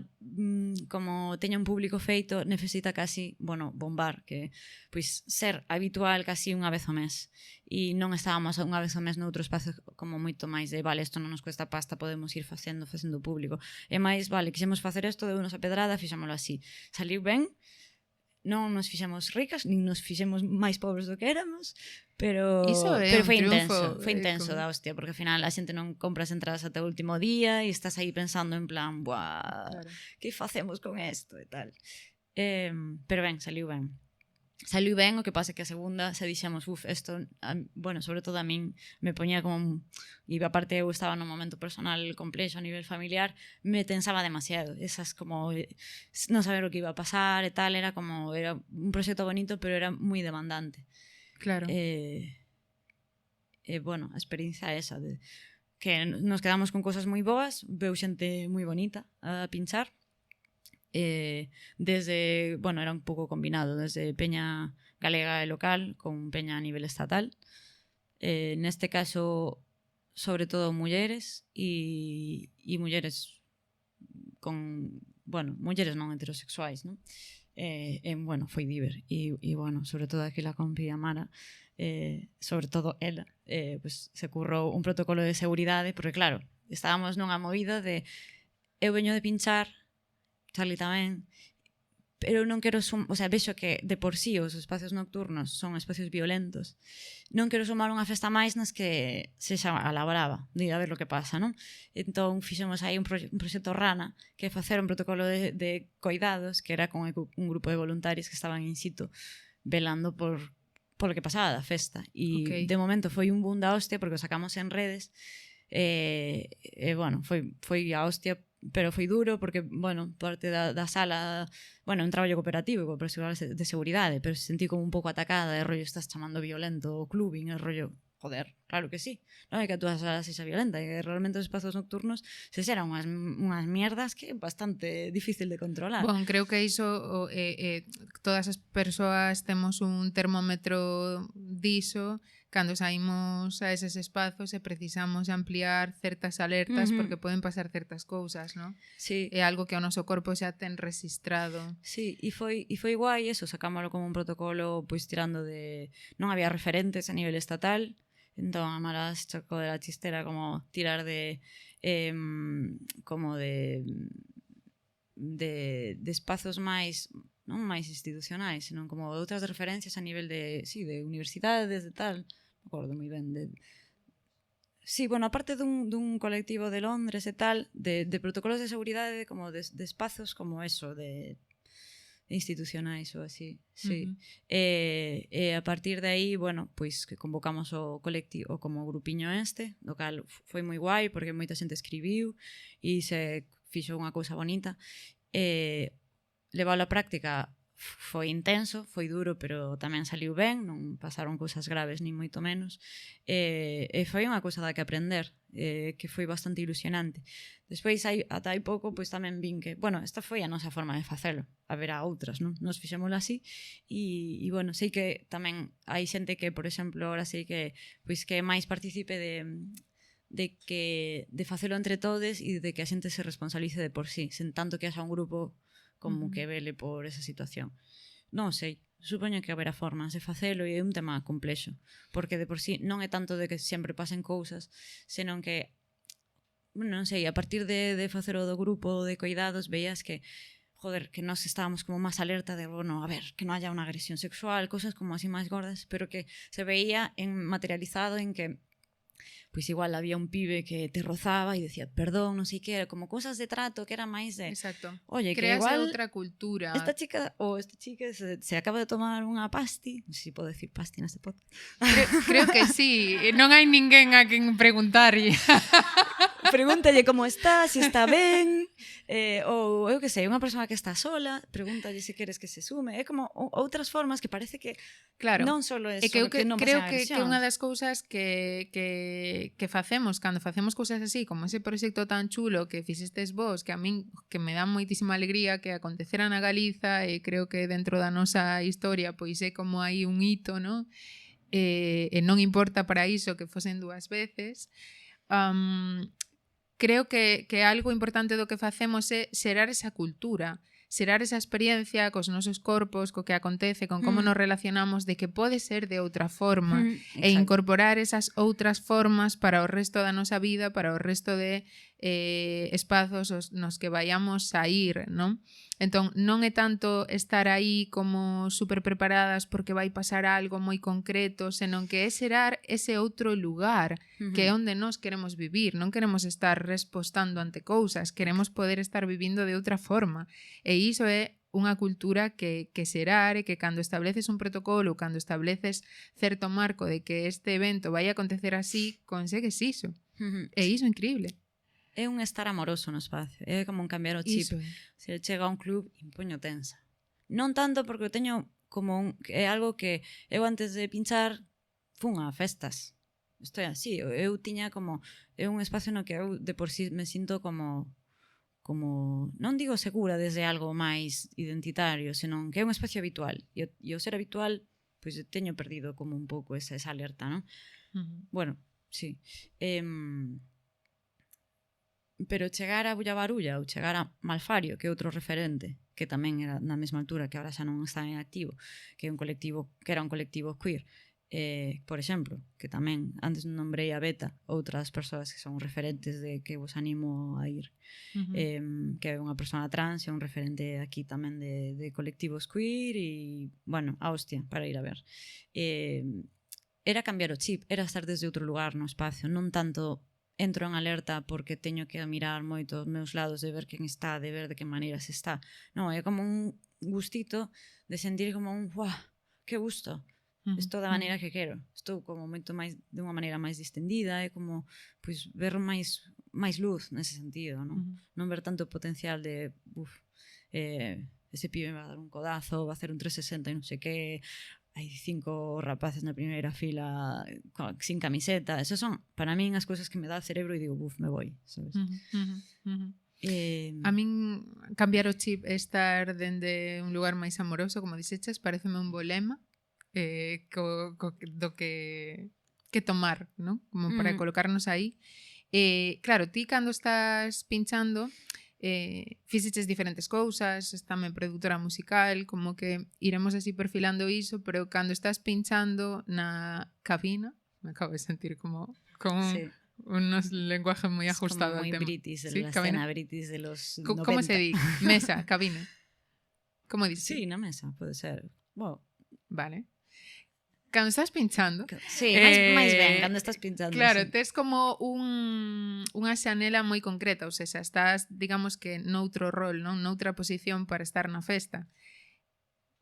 como teña un público feito necesita casi, bueno, bombar, que pois ser habitual casi unha vez ao mes, e non estábamos unha vez ao mes noutro espazo como moito máis de, vale, isto non nos cuesta pasta, podemos ir facendo público, e máis, vale, quixemos facer isto, deu-nos a pedrada, fixámoslo así, saliu ben, non nos fixemos ricas, nin nos fixemos máis pobres do que éramos, pero foi intenso da hostia, porque ao final a xente non compra as entradas ata o último día e estás aí pensando en plan, buah, claro, que facemos con isto e tal. Pero ben, saliu ben. saliu ben, o que pasa que a segunda se dixemos, isto, bueno, sobre todo a min me poñía como, e aparte eu estaba nun momento personal complexo a nivel familiar, me tensaba demasiado, esas como non saber o que iba a pasar e tal, era un proxecto bonito, pero era moi demandante. Claro. Bueno, a experiencia é esa, de que nos quedamos con cosas moi boas, veu xente moi bonita a pinchar, desde, bueno, era un pouco combinado, desde peña galega e local con peña a nivel estatal, neste caso sobre todo mulleres e mulleres con, bueno, mulleres non heterosexuais, non? Bueno, foi diver e bueno, sobre todo aquí la compi Amara, sobre todo ela, pues, se currou un protocolo de seguridade, porque claro, estábamos nunha movida de eu veño de pinchar, Charlie tamén, pero non quero o sea, vexo que de por sí os espacios nocturnos son espacios violentos, non quero sumar unha festa máis nas que sexa a la brava, de a ver lo que pasa, non? Entón fixemos aí un proxecto Rana, que é facer un protocolo de coidados, que era con un grupo de voluntarios que estaban in situ velando por lo que pasaba da festa, e de momento foi un boom da hostia porque o sacamos en redes, bueno, foi a hostia, pero foi duro porque, bueno, parte da sala, bueno, un traballo cooperativo co persoal de seguridade, pero se sentí como un pouco atacada, de rollo, estás chamando violento o clubing, el rollo, joder, claro que sí, non é que a túa sala sexa violenta, é que realmente os espazos nocturnos se xeran unhas mierdas que é bastante difícil de controlar. Bon, creo que iso todas as persoas temos un termómetro diso cando saímos a eses espazos e precisamos ampliar certas alertas porque poden pasar certas cousas, non? Sí. É algo que o noso corpo xa ten registrado. Sí, e foi guai eso, sacámoslo como un protocolo pois tirando de... Non había referentes a nivel estatal, entón a Mara se chocou de la chistera como tirar de como de espazos máis non máis institucionais, senón como outras referencias a nivel de, sí, de universidades, de tal, non acordo moi ben de... Sí, bueno, aparte dun colectivo de Londres e tal, de protocolos de seguridade, como de espazos como eso, de institucionais ou así, sí. E a partir de aí, bueno, pois que convocamos o colectivo como grupiño do cal foi moi guai porque moita xente escribiu e se fixo unha cousa bonita. Levalo á práctica foi intenso, foi duro, pero tamén saliu ben, non pasaron cousas graves ni moito menos, e foi unha cousa da que aprender, que foi bastante ilusionante. Despois, ata hai pouco, pois tamén vin que, bueno, esta foi a nosa forma de facelo, haberá outras, non? Nos fixémolo así, e bueno, sei que tamén hai xente que, por exemplo, ahora sei que, pois que máis participe de facelo entre todes e de que a xente se responsabilice de por sí, sen tanto que haxa un grupo como que vele por esa situación. Non sei, supoño que haberá formas de facelo e é un tema complexo, porque de por sí non é tanto de que sempre pasen cousas, senón que, non sei, a partir de facer o do grupo de coidados veías que, joder, que nós estábamos como máis alerta de, bueno, a ver, que non haya unha agresión sexual, cousas como así máis gordas, pero que se veía materializado en que pois igual había un pibe que te rozaba e decía perdón, non sei que, era como cosas de trato que era máis de... Exacto. Oye, que crease igual outra cultura. Esta chica ou este chique se acaba de tomar unha pasti, non sei se podo decir pasti neste podcast. Creo que sí, non hai ninguén a quen preguntarlle. Pregúntalle como está, se está ben, ou eu que sei, unha persoa que está sola, pregúntalle se queres que se sume, é como outras formas que parece que claro, non só é que non creo pasen que unha das cousas que facemos cando facemos cousas así, como ese proxecto tan chulo que fixestes vos, que a min que me dá moitísima alegría que acontecera na Galiza e creo que dentro da nosa historia pois é como hai un hito, non? E non importa para iso que fosen 2 veces. Creo que algo importante do que facemos é xerar esa cultura, xerar esa experiencia cos nosos corpos, co que acontece, con como nos relacionamos, de que pode ser de outra forma, e incorporar esas outras formas para o resto da nosa vida, para o resto de espazos nos que vayamos a ir, non? Entón, non é tanto estar aí como super preparadas porque vai pasar algo moi concreto, senón que é xerar ese outro lugar que é onde nós queremos vivir. Non queremos estar respostando ante cousas, queremos poder estar vivindo de outra forma. E iso é unha cultura que xerar e que cando estableces un protocolo, cando estableces certo marco de que este evento vai a acontecer así, consegues iso. E iso é increíble. É un estar amoroso no espacio, é como un cambiar o chip. Iso é. Se chega a un club, impoño tensa. Non tanto porque eu teño como é algo que eu antes de pinchar fun a festas. Estou así, eu tiña como é un espacio no que eu de por sí me sinto como non digo segura desde algo máis identitario, senón que é un espacio habitual. E o ser habitual, pois teño perdido como un pouco esa alerta, non? Bueno, sí. Pero chegar a Bulla Barulla ou chegar a Malfario, que é outro referente, que tamén era na mesma altura, que agora xa non está en activo, que era un colectivo queer, por exemplo, que tamén antes non nombrei a Beta, outras persoas que son referentes de que vos animo a ir, que é unha persona trans, é un referente aquí tamén de colectivos queer e, bueno, a hostia, para ir a ver. Era cambiar o chip, era estar desde outro lugar no espacio, non tanto entro en alerta porque teño que mirar moito os meus lados de ver quen está, de ver de que maneira se está. Non, é como un gustito de sentir como un, uah, que gusto. Estou da maneira que quero. Estou como moito máis de unha maneira máis distendida, é como pois ver máis luz nese sentido, non? Non ver tanto potencial de ese pibe me va a dar un codazo, va a hacer un 360 e non sei que, hai 5 rapaces na primeira fila sin camiseta. Esas son, para min, as cousas que me dá o cerebro e digo, me voy, sabes? A min cambiar o chip e estar dende un lugar máis amoroso, como dixeches, pareceme un bo lema do que tomar, ¿no? Como para colocarnos aí. Claro, ti cando estás pinchando fixeches diferentes cousas, estás tamén productora musical, como que iremos así perfilando iso, pero cando estás pinchando na cabina, me acabo de sentir como sí. unos lenguaje moi ajustado al tema. British, ¿Sí? la escena British de los 90. ¿Cómo se di? Mesa, cabina. ¿Cómo dices? Sí, na mesa, pode ser. Bueno. Vale. Cando estás pinchando... Sí, máis ben, cando estás pinchando. Claro, sí. tes como unha xanela moi concreta, ou seja, estás, digamos que, noutro rol, non? Noutra posición para estar na festa.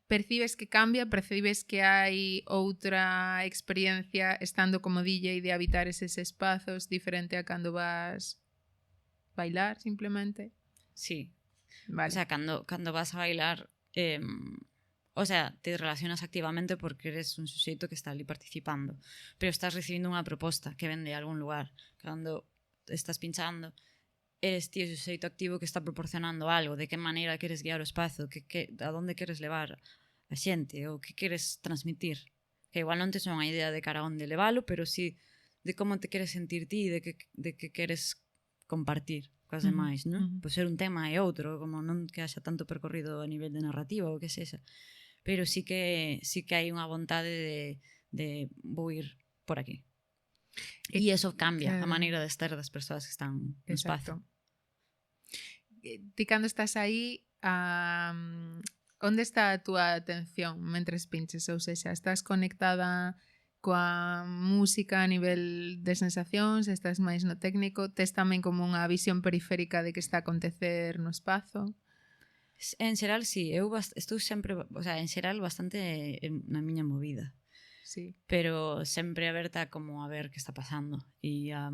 Percibes que cambia, percibes que hai outra experiencia estando como DJ de habitar eses espazos diferente a cando vas bailar, simplemente? Sí. Vale. O sea, cando vas a bailar... O sea, te relacionas activamente porque eres un suxeito que está ali participando, pero estás recibindo unha proposta que ven de algún lugar. Cando estás pinchando, eres ti o suxeito activo que está proporcionando algo, de que maneira queres guiar o espazo, a donde queres levar a xente, ou que queres transmitir. Que igual non tes unha idea de cara a onde levalo, pero sí de como te queres sentir ti, de que queres compartir coas demais, non? Pois ser un tema e outro, como non que haxa tanto percorrido a nivel de narrativa ou que sexa. Pero sí que hai unha vontade de vou ir por aquí. E eso cambia a maneira de estar das persoas que están no espazo. Ti cando estás aí, onde está a túa atención mentres pinches? Ou seja, estás conectada coa música a nivel de sensacións, estás máis no técnico, tes tamén como unha visión periférica de que está a acontecer no espazo? En xeral, sí, eu estou sempre, o sea, en xeral bastante na miña movida. Sí. Pero sempre aberta como a ver que está pasando e a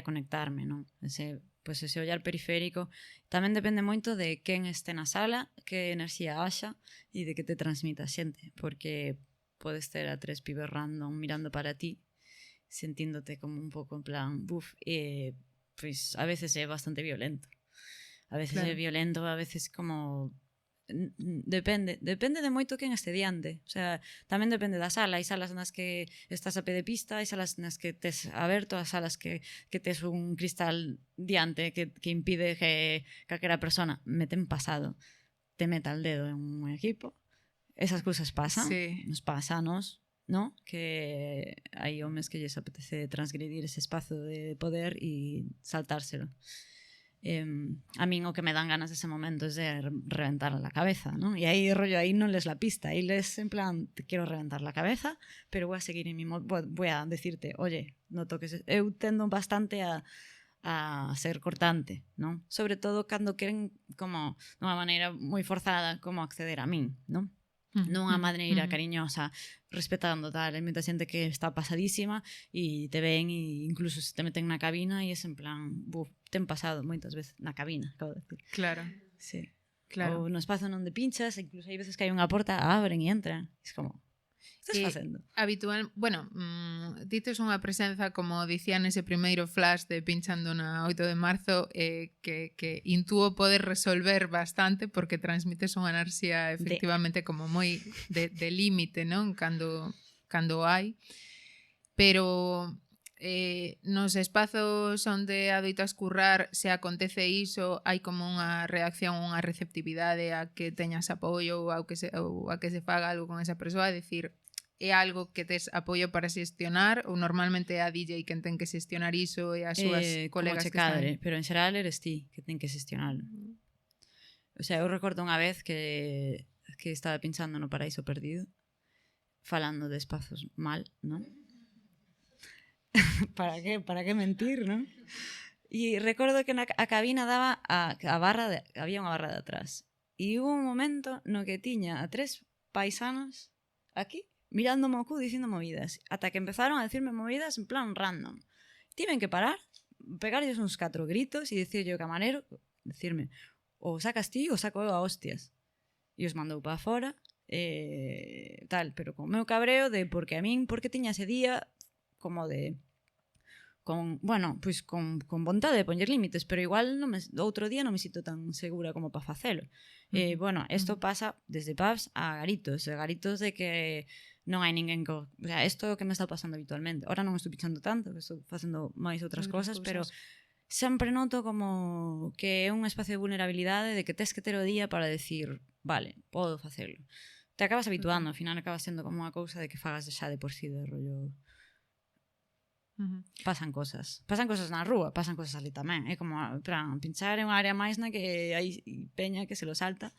conectarme, non? Ese ollar periférico tamén depende moito de quen este na sala, que enerxía haxa e de que te transmita a xente, porque podes ter a 3 pibes random mirando para ti, sentíndote como un pouco en plan, pois a veces é bastante violento. A veces é violento, a veces como... Depende de moito quen este diante. O sea, tamén depende da sala. Hai salas nas que estás a pé de pista, hai salas nas que tes aberto, hai salas que tes un cristal diante que impide que calquera persona meten pasado te meta el dedo en un equipo. Esas cousas pasan. Sí. Nos pasanos, ¿no? Que hai homes que lles apetece transgredir ese espazo de poder e saltárselo. A min o que me dan ganas dese momento es de reventar la cabeza, ¿no? Y ahí rollo, ahí no les la pista, ahí les en plan, te quiero reventar la cabeza, pero voy a seguir en mi modo, voy a decirte, oye, no toques. Eu tendo bastante a a ser cortante, non? Sobre todo cando queren como dunha maneira moi forzada como acceder a min, non? Non a maneira cariñosa, respetando tal, hai moita xente que está pasadísima e te ven e incluso se te meten na cabina e es en plan, ten pasado moitas veces na cabina, acabo de decir. Claro. Sí. Claro. Ou no espazo onde pinchas, incluso hai veces que hai unha porta, abren e entran. Es como, estás facendo? Habitual, bueno, dites unha presenza, como dicía nese primeiro flash de pinchando na 8 de marzo, que intúo poder resolver bastante porque transmites unha enerxía efectivamente como moi de límite, non? Cando hai. Pero nos espazos onde adoitas currar, se acontece iso, hai como unha reacción, unha receptividade a que teñas apoio ou a que se faga algo con esa persoa, decir, é algo que tes apoio para xestionar ou normalmente é a DJ quen ten que xestionar iso e as súas colegas que están... Pero en xeral eres ti que ten que xestionarlo. O sea, eu recordo unha vez que estaba pinchando no Paraíso Perdido, falando de espazos mal, non? Para que mentir, non? E recordo que a cabina daba a barra había unha barra de atrás. E hubo un momento no que tiña a 3 paisanos aquí mirándome ao cu dicindo movidas, ata que empezaron a decirme movidas en plan random. Tiven que parar, pegarlles uns 4 gritos e dicirlle ao camarero, decirme, ou sacas ti ou saco eu a hostias. E os mandou para fora, tal, pero con o meu cabreo de porque tiña ese día como de con vontade de poñer límites, pero igual outro día non me sinto tan segura como para facelo. Bueno, isto pasa desde pubs a garitos de que non hai ninguén o sea, isto é o que me está pasando habitualmente. Ahora non estou pinchando tanto, que estou facendo máis outras cousas, pero sempre noto como que é un espacio de vulnerabilidade de que tes que ter o día para decir, vale, podo facelo. Te acabas habituando, ao final acabas sendo como unha cousa de que fagas xa de por sí, de rollo... Pasan cosas na rúa, pasan cosas ali tamén, é como plan, pinchar é unha área máis na que hai peña que se lo salta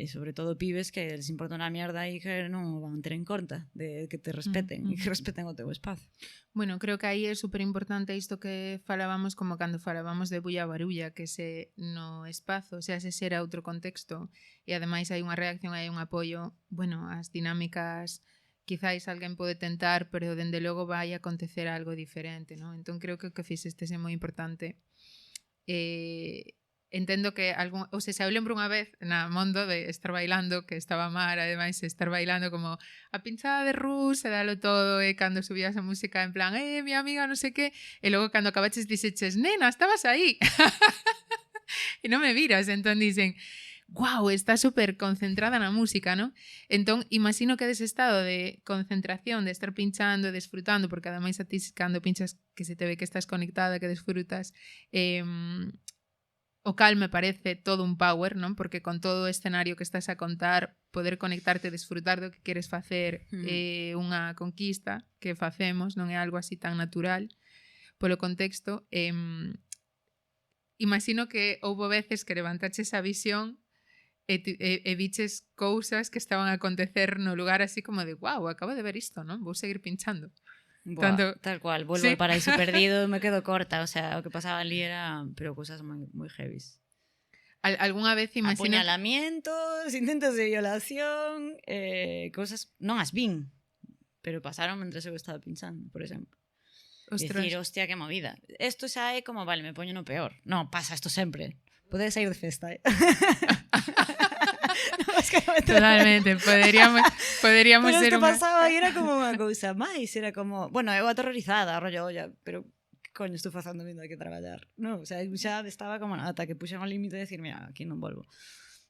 sobre todo pibes que les importa unha mierda e que non van ter en conta de que te respeten e que respeten o teu espazo. Bueno, creo que aí é super importante isto que falábamos como cando falábamos de bulla barulla, que se no espazo, se será outro contexto e ademais hai unha reacción, hai un apoio, bueno, as dinámicas quizáis alguén pode tentar, pero dende logo vai acontecer algo diferente, ¿no? Entón creo que o que fixestes é moi importante. Entendo que o sea, eu lembro unha vez na Mondo de estar bailando, que estaba Mar, ademais estar bailando como a pinchada de Rus, e dalo todo, e cando subías a música en plan, mi amiga, non sei que, e logo cando acabaches dixeches, nena, estabas aí. E non me viras, entón dicen, guau, está super concentrada na música, ¿no? Entón, imagino que dese estado de concentración, de estar pinchando e desfrutando, porque ademais a ti cando pinchas que se te ve que estás conectada, que desfrutas, o cal me parece todo un power, non? Porque con todo o escenario que estás a contar, poder conectarte e desfrutar do que queres facer é unha conquista que facemos, non é algo así tan natural polo contexto. Imagino que houbo veces que levantaches a visión e viches cousas que estaban a acontecer no lugar así como de wow, acabo de ver isto, non? Vou seguir pinchando. Tanto... Tal cual, volvo ao Paraíso Perdido e me quedo corta, o sea, o que pasaba ali era pero cousas moi heavies. Algúnha vez imagino... Apuñalamientos, intentos de violación, cousas, non as vin, pero pasaron mentre eu estaba pinchando, por exemplo. Ostras. Decir, hostia, que movida. Isto xa é como, vale, me poño no peor. Non, pasa isto sempre. Podes sair de festa, Totalmente, poderíamos pero ser unha... Pero pasaba e era como unha cousa máis, era como, bueno, eu aterrorizada, rollo, olla, pero que coño estou facendo vindo aquí a traballar? Non, o sea, xa estaba como ata que puxen o límite de decir, mira, aquí non volvo.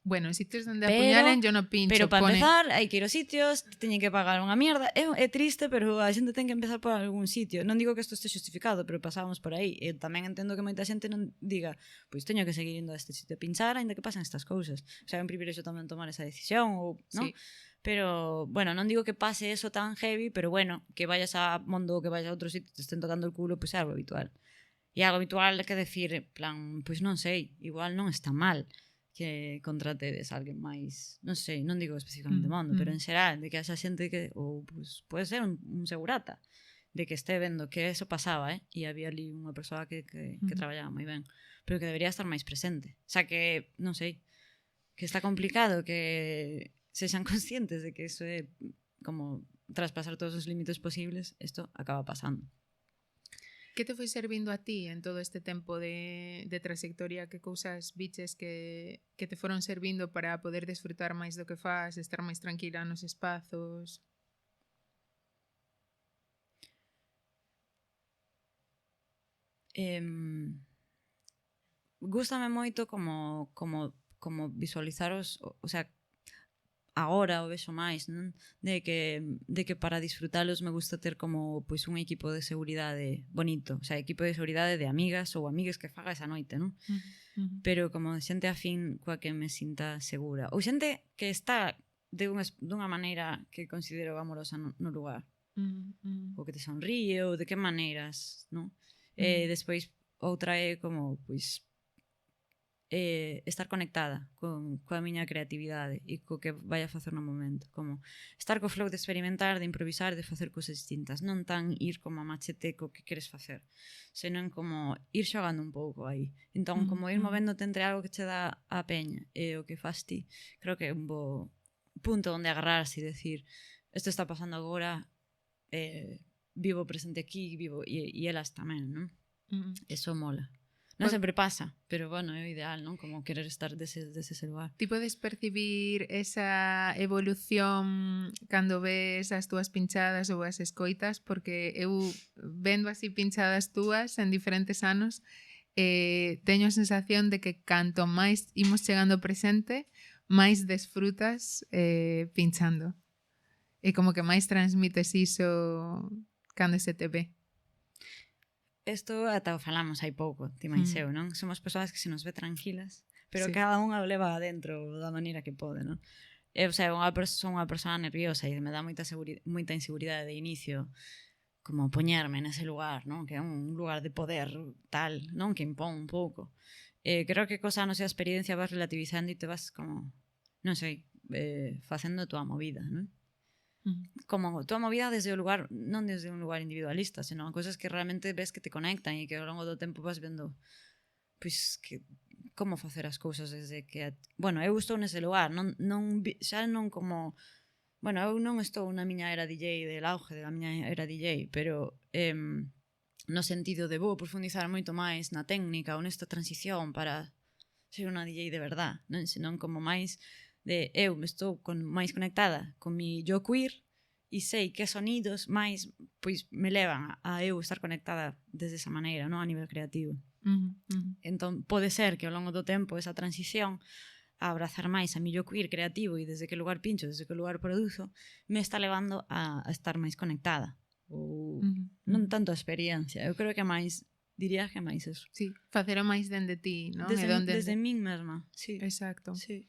Bueno, en sitios donde apuñalen yo no pincho. Pero para empezar, hai que ir aos sitios, teñen que pagar unha mierda. É triste, pero a xente ten que empezar por algún sitio. Non digo que isto este xustificado, pero pasábamos por aí. E tamén entendo que moita xente non diga pois teño que seguir indo a este sitio a pinchar, aínda que pasen estas cousas. O sea, é un privilexio tamén tomar esa decisión, ou, ¿no? Sí. Pero, bueno, non digo que pase eso tan heavy, pero bueno, que vayas a Mondo, que vayas a outro sitio, te estén tocando el culo, pois é algo habitual. E algo habitual que decir, plan, pois non sei, igual non está mal que contratedes a alguén máis, non sei, non digo especificamente Mondo, pero en xeral, de que haxa xente que, ou pues, pode ser un segurata, de que este vendo que eso pasaba, e había ali unha persoa que traballaba moi ben, pero que debería estar máis presente. O sea que, non sei, que está complicado, que sexan conscientes de que eso é como traspasar todos os límites posibles, isto acaba pasando. Que te foi servindo a ti en todo este tempo de trayectoria? Que cousas biches que te foron servindo para poder desfrutar máis do que fas, estar máis tranquila nos espazos? Gústame moito como visualizar o sea, agora o vexo máis, non? De que para disfrutalos me gusta ter como pois un equipo de seguridade bonito, o sea, equipo de seguridade de amigas ou amigas que faga esa noite, non? Pero como xente afín coa que me sinta segura, ou xente que está dunha maneira que considero amorosa no lugar, ou que te sonríe, ou de que maneiras, non? Despois outra é como pois estar conectada coa miña creatividade e co que vai a facer no momento, como estar co flow de experimentar, de improvisar, de facer cousas distintas, non tan ir como a machete co que queres facer, senón como ir xogando un pouco aí. Entón, como ir movéndote entre algo que che dá a peña e o que fas ti, creo que é un bo punto onde agarrarse e decir, isto está pasando agora, vivo presente aquí, vivo e elas tamén, non? Eso mola. Non sempre pasa, pero bueno, é o ideal, non? Como querer estar desde ese lugar. Ti podes percibir esa evolución cando ves as túas pinchadas ou as escoitas, porque eu vendo así pinchadas túas en diferentes anos, teño a sensación de que canto máis imos chegando ao presente, máis desfrutas pinchando. E como que máis transmites iso cando se te ve. Isto ata o falamos hai pouco, ti máis eu, non? Somos persoas que se nos ve tranquilas, pero Sí. cada unha o leva adentro da maneira que pode, non? Eu, o sea, son unha persoa nerviosa e me dá moita inseguridade de inicio como poñerme nese lugar, non? Que é un lugar de poder tal, non? Que impón un pouco. Creo que cosa anos e a experiencia vas relativizando e te vas como, non sei, facendo a tua movida, non? Como túa movida desde o lugar, non desde un lugar individualista, senón cousas que realmente ves que te conectan e que ao longo do tempo vas vendo pois que como facer as cousas desde que bueno, eu estou nese lugar, xa non como bueno, eu non estou na miña era DJ del auge da miña era DJ, pero no sentido de vou profundizar moito máis na técnica ou nesta transición para ser unha DJ de verdad, non? Senón como máis de eu me estou máis conectada con mi yo queer e sei que sonidos máis pois me levan a eu estar conectada desde esa maneira, non? A nivel creativo. Entón pode ser que ao longo do tempo esa transición a abrazar máis a mi yo queer creativo e desde que lugar pincho, desde que lugar produzo, me está levando a estar máis conectada ou non tanto a experiencia, eu creo que máis diría que máis eso. Sí, facer o máis dende ti, non? Desde min mesma, sí. Exacto. Sí.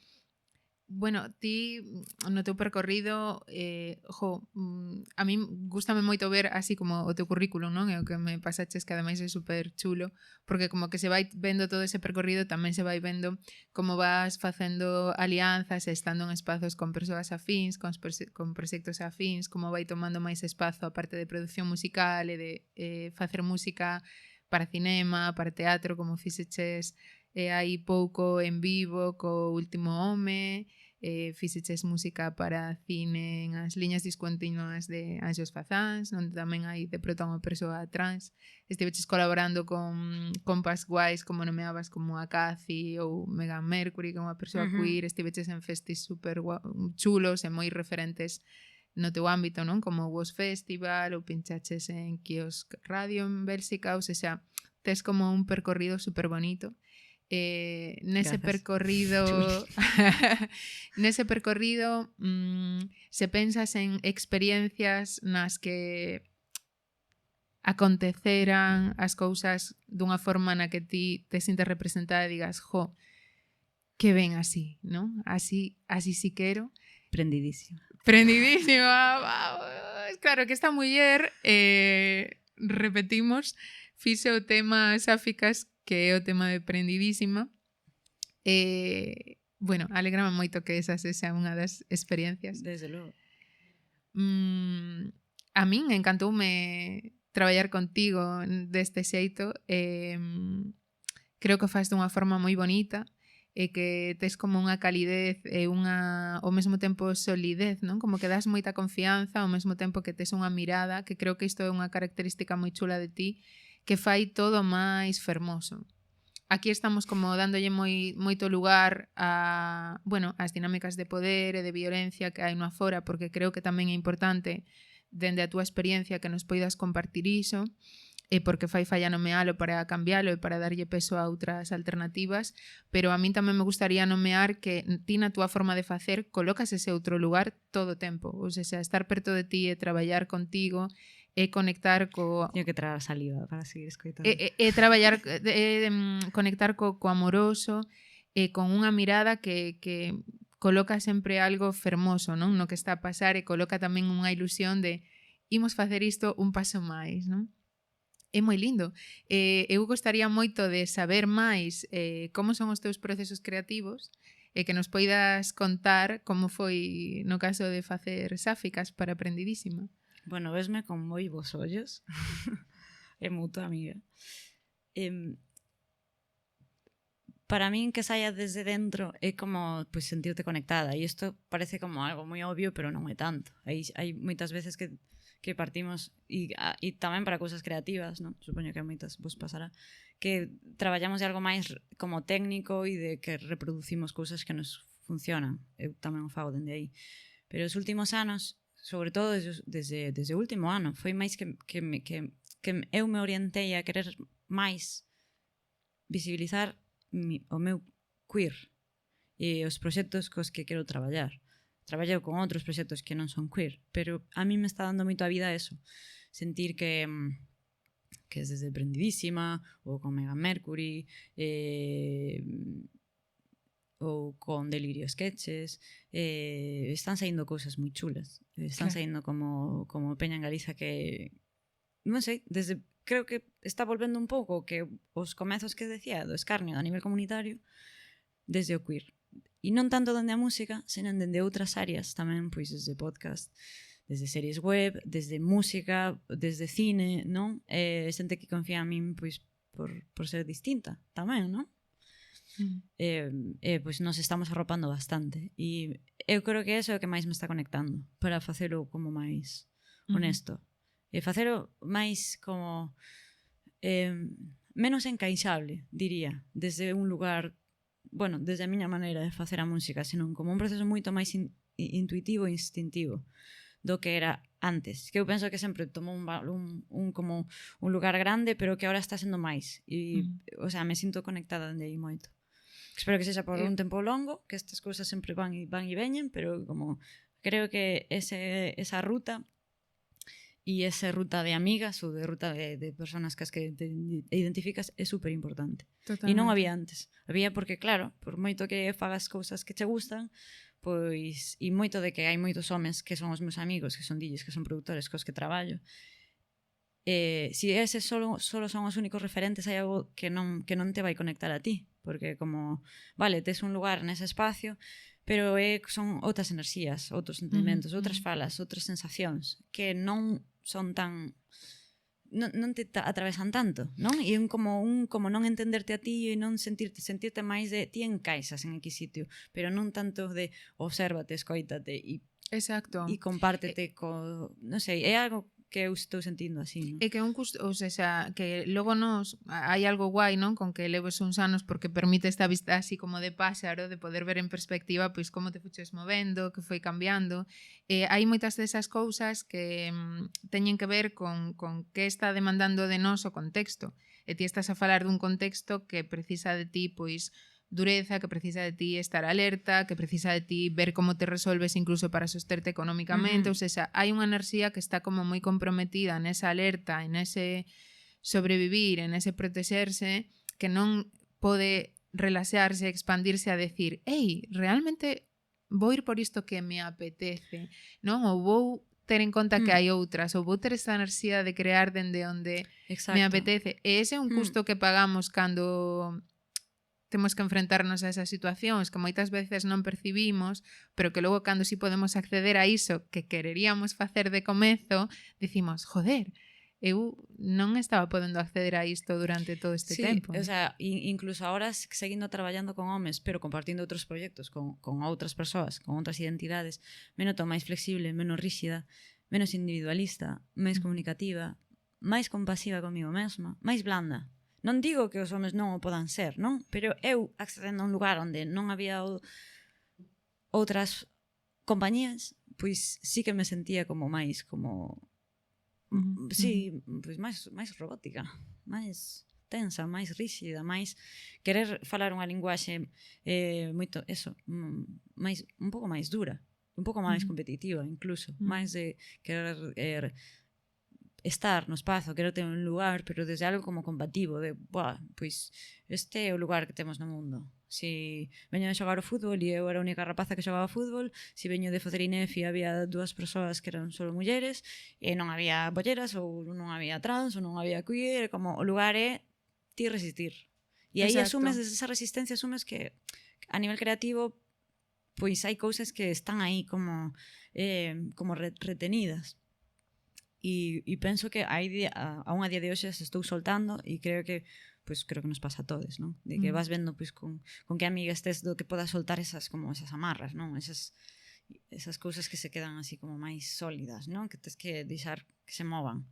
Bueno, ti no teu percorrido, a min gústame moito ver así como o teu currículum, non? E o que me pasaches que ademais é super chulo, porque como que se vai vendo todo ese percorrido, tamén se vai vendo como vas facendo alianzas e estando en espazos con persoas afíns, con proxectos afíns, como vai tomando máis espazo a parte de produción musical e de facer música para cinema, para teatro, como fixeches hai pouco en vivo co Último Home, fixeches música para cine en as liñas discontinuas de Anxos Fazáns, onde tamén hai de prota unha persoa trans. Estiveches colaborando con compas guais como nomeabas como a Cathy ou Megan Mercury, que é unha persoa queer. Estiveches en festis super chulos e moi referentes no teu ámbito, non? Como o WOS Festival ou pinchaches en Kiosk Radio en Bélxica, ou seja, tes como un percorrido super bonito. Nese percorrido se pensas en experiencias nas que aconteceran as cousas dunha forma na que ti te sintes representada e digas, que ben así, non? Así si quero. Prendidísima. Claro que esta muller, repetimos, fixe o tema Sáficas, que é o tema de Prendidísima. Bueno, alegrame moito que esa sexa unha das experiencias. Desde logo. a min encantoume traballar contigo deste xeito. Creo que o faz dunha forma moi bonita e que tes como unha calidez e ao mesmo tempo solidez, non? Como que das moita confianza ao mesmo tempo que tes unha mirada, que creo que isto é unha característica moi chula de ti, que fai todo máis fermoso. Aquí estamos como dándolle moito lugar ás dinámicas de poder e de violencia que hai no afora, porque creo que tamén é importante dende a túa experiencia que nos poidas compartir iso, e porque fai falla nomealo para cambialo e para darlle peso a outras alternativas, pero a min tamén me gustaría nomear que ti na túa forma de facer colocas ese outro lugar todo o tempo, ou seja, estar perto de ti e traballar contigo e conectar Teño que traer a saliva para seguir escoitando. Traballar, conectar co amoroso e con unha mirada que coloca sempre algo fermoso, non? No que está a pasar, e coloca tamén unha ilusión de imos facer isto un paso máis, non? É moi lindo. Eu gostaría moito de saber máis como son os teus procesos creativos e que nos poidas contar como foi no caso de facer Sáficas para Aprendidísima. Bueno, vesme con moi bons ollos. É mutua, amiga. Para min que saia desde dentro é como pues, sentirte conectada, e isto parece como algo moi obvio, pero non é tanto. Hai moitas veces que partimos, e tamén para cousas creativas, non? Supoño que a moitas vos pasará, que traballamos de algo máis como técnico e de que reproducimos cousas que nos funcionan. Eu tamén o fago dende aí. Pero os últimos anos, sobre todo desde o último ano, foi máis que eu me orientei a querer máis visibilizar o meu queer e os proxectos cos que quero traballar. Traballei con outros proxectos que non son queer, pero a mí me está dando moito a vida eso. Sentir que es desde Aprendidísima, ou con Meghan Mercury, ou con Delirio Sketches, están saindo cousas moi chulas. Están saindo como Peña en Galiza que, non sei, creo que está volvendo un pouco que os comezos que decía do escarnio a nivel comunitario desde o queer. E non tanto dende a música, senón dende outras áreas tamén, pois desde podcast, desde series web, desde música, desde cine, non? Xente que confía en min pois por ser distinta tamén, non? Pois nos estamos arropando bastante e eu creo que eso é o que máis me está conectando para facelo como máis honesto e facelo máis como menos encaixable, diría, desde un lugar, bueno, desde a miña maneira de facer a música, senón como un proceso moito máis intuitivo e instintivo do que era antes, que eu penso que sempre tomou como un lugar grande, pero que agora está sendo máis e, o sea, me sinto conectada dende aí moito. Espero que sexa por un tempo longo, que estas cousas sempre van e veñen, pero como creo que esa ruta e esa ruta de amigas ou de ruta de personas que te identificas é super importante. E non había antes. Había porque, claro, por moito que fagas cousas que che gustan, pois, e moito de que hai moitos homes que son os meus amigos, que son DJs, que son produtores, cos que traballo, si eses solo son os únicos referentes, hai algo que non te vai conectar a ti, porque como, vale, tes un lugar nese espacio, pero son outras enerxías, outros sentimentos, outras falas, outras sensacións que non son tan, non te atravesan tanto, non? E como non entenderte a ti e non sentirte máis de ti encaixas en X sitio, pero non tanto de obsérvate, escoítate e compártete non sei, é algo que eu estou sentindo así, non? É que o sea, que logo hai algo guai, non? Con que leves uns anos porque permite esta vista así como de páxaro, de poder ver en perspectiva pois como te fuches movendo, que foi cambiando. Hai moitas desas cousas que teñen que ver con que está demandando de nós o contexto. E ti estás a falar dun contexto que precisa de ti, pois, dureza, que precisa de ti estar alerta, que precisa de ti ver como te resolves incluso para sosterte económicamente, ou seja, hai unha enerxía que está como moi comprometida nesa alerta, en ese sobrevivir, en ese protexerse, que non pode relaxarse, expandirse a decir, ei, realmente vou ir por isto que me apetece, non? Ou vou ter en conta que hai outras, ou vou ter esa enerxía de crear dende onde me apetece. E ese é un custo que pagamos cando temos que enfrentarnos a esas situacións que moitas veces non percibimos, pero que logo cando si podemos acceder a iso que quereríamos facer de comezo, dicimos, joder, eu non estaba podendo acceder a isto durante todo este tempo. O sea, incluso ahora seguindo traballando con homes, pero compartindo outros proxectos con outras persoas, con outras identidades, me noto máis flexible, menos ríxida, menos individualista, máis comunicativa, máis compasiva comigo mesma, máis blanda. Non digo que os homes non o podan ser, non? Pero eu, accedendo a un lugar onde non había outras compañías, pois sí que me sentía como máis, como... Sí, pois máis robótica, máis tensa, máis ríxida, máis querer falar unha linguaxe moito, eso, máis, un pouco máis dura, un pouco máis competitiva incluso, máis de querer estar no espazo, quero ter un lugar, pero desde algo como combativo, de, pois este é o lugar que temos no mundo. Si veño de xogar o fútbol e eu era a única rapaza que xogaba fútbol, si veño de facer INEF e había 2 persoas que eran solo mulleres, e non había bolleras, ou non había trans, ou non había queer, como o lugar é ti resistir. E aí asumes, desde esa resistencia, asumes que a nivel creativo pois hai cousas que están aí como retenidas. E penso que a unha día de hoxe se estou soltando e creo que nos pasa a todos, non? De que vas vendo pois con que amiga estés do que podas soltar esas amarras, non? Esas cousas que se quedan así como máis sólidas, non? Que tes que deixar que se movan.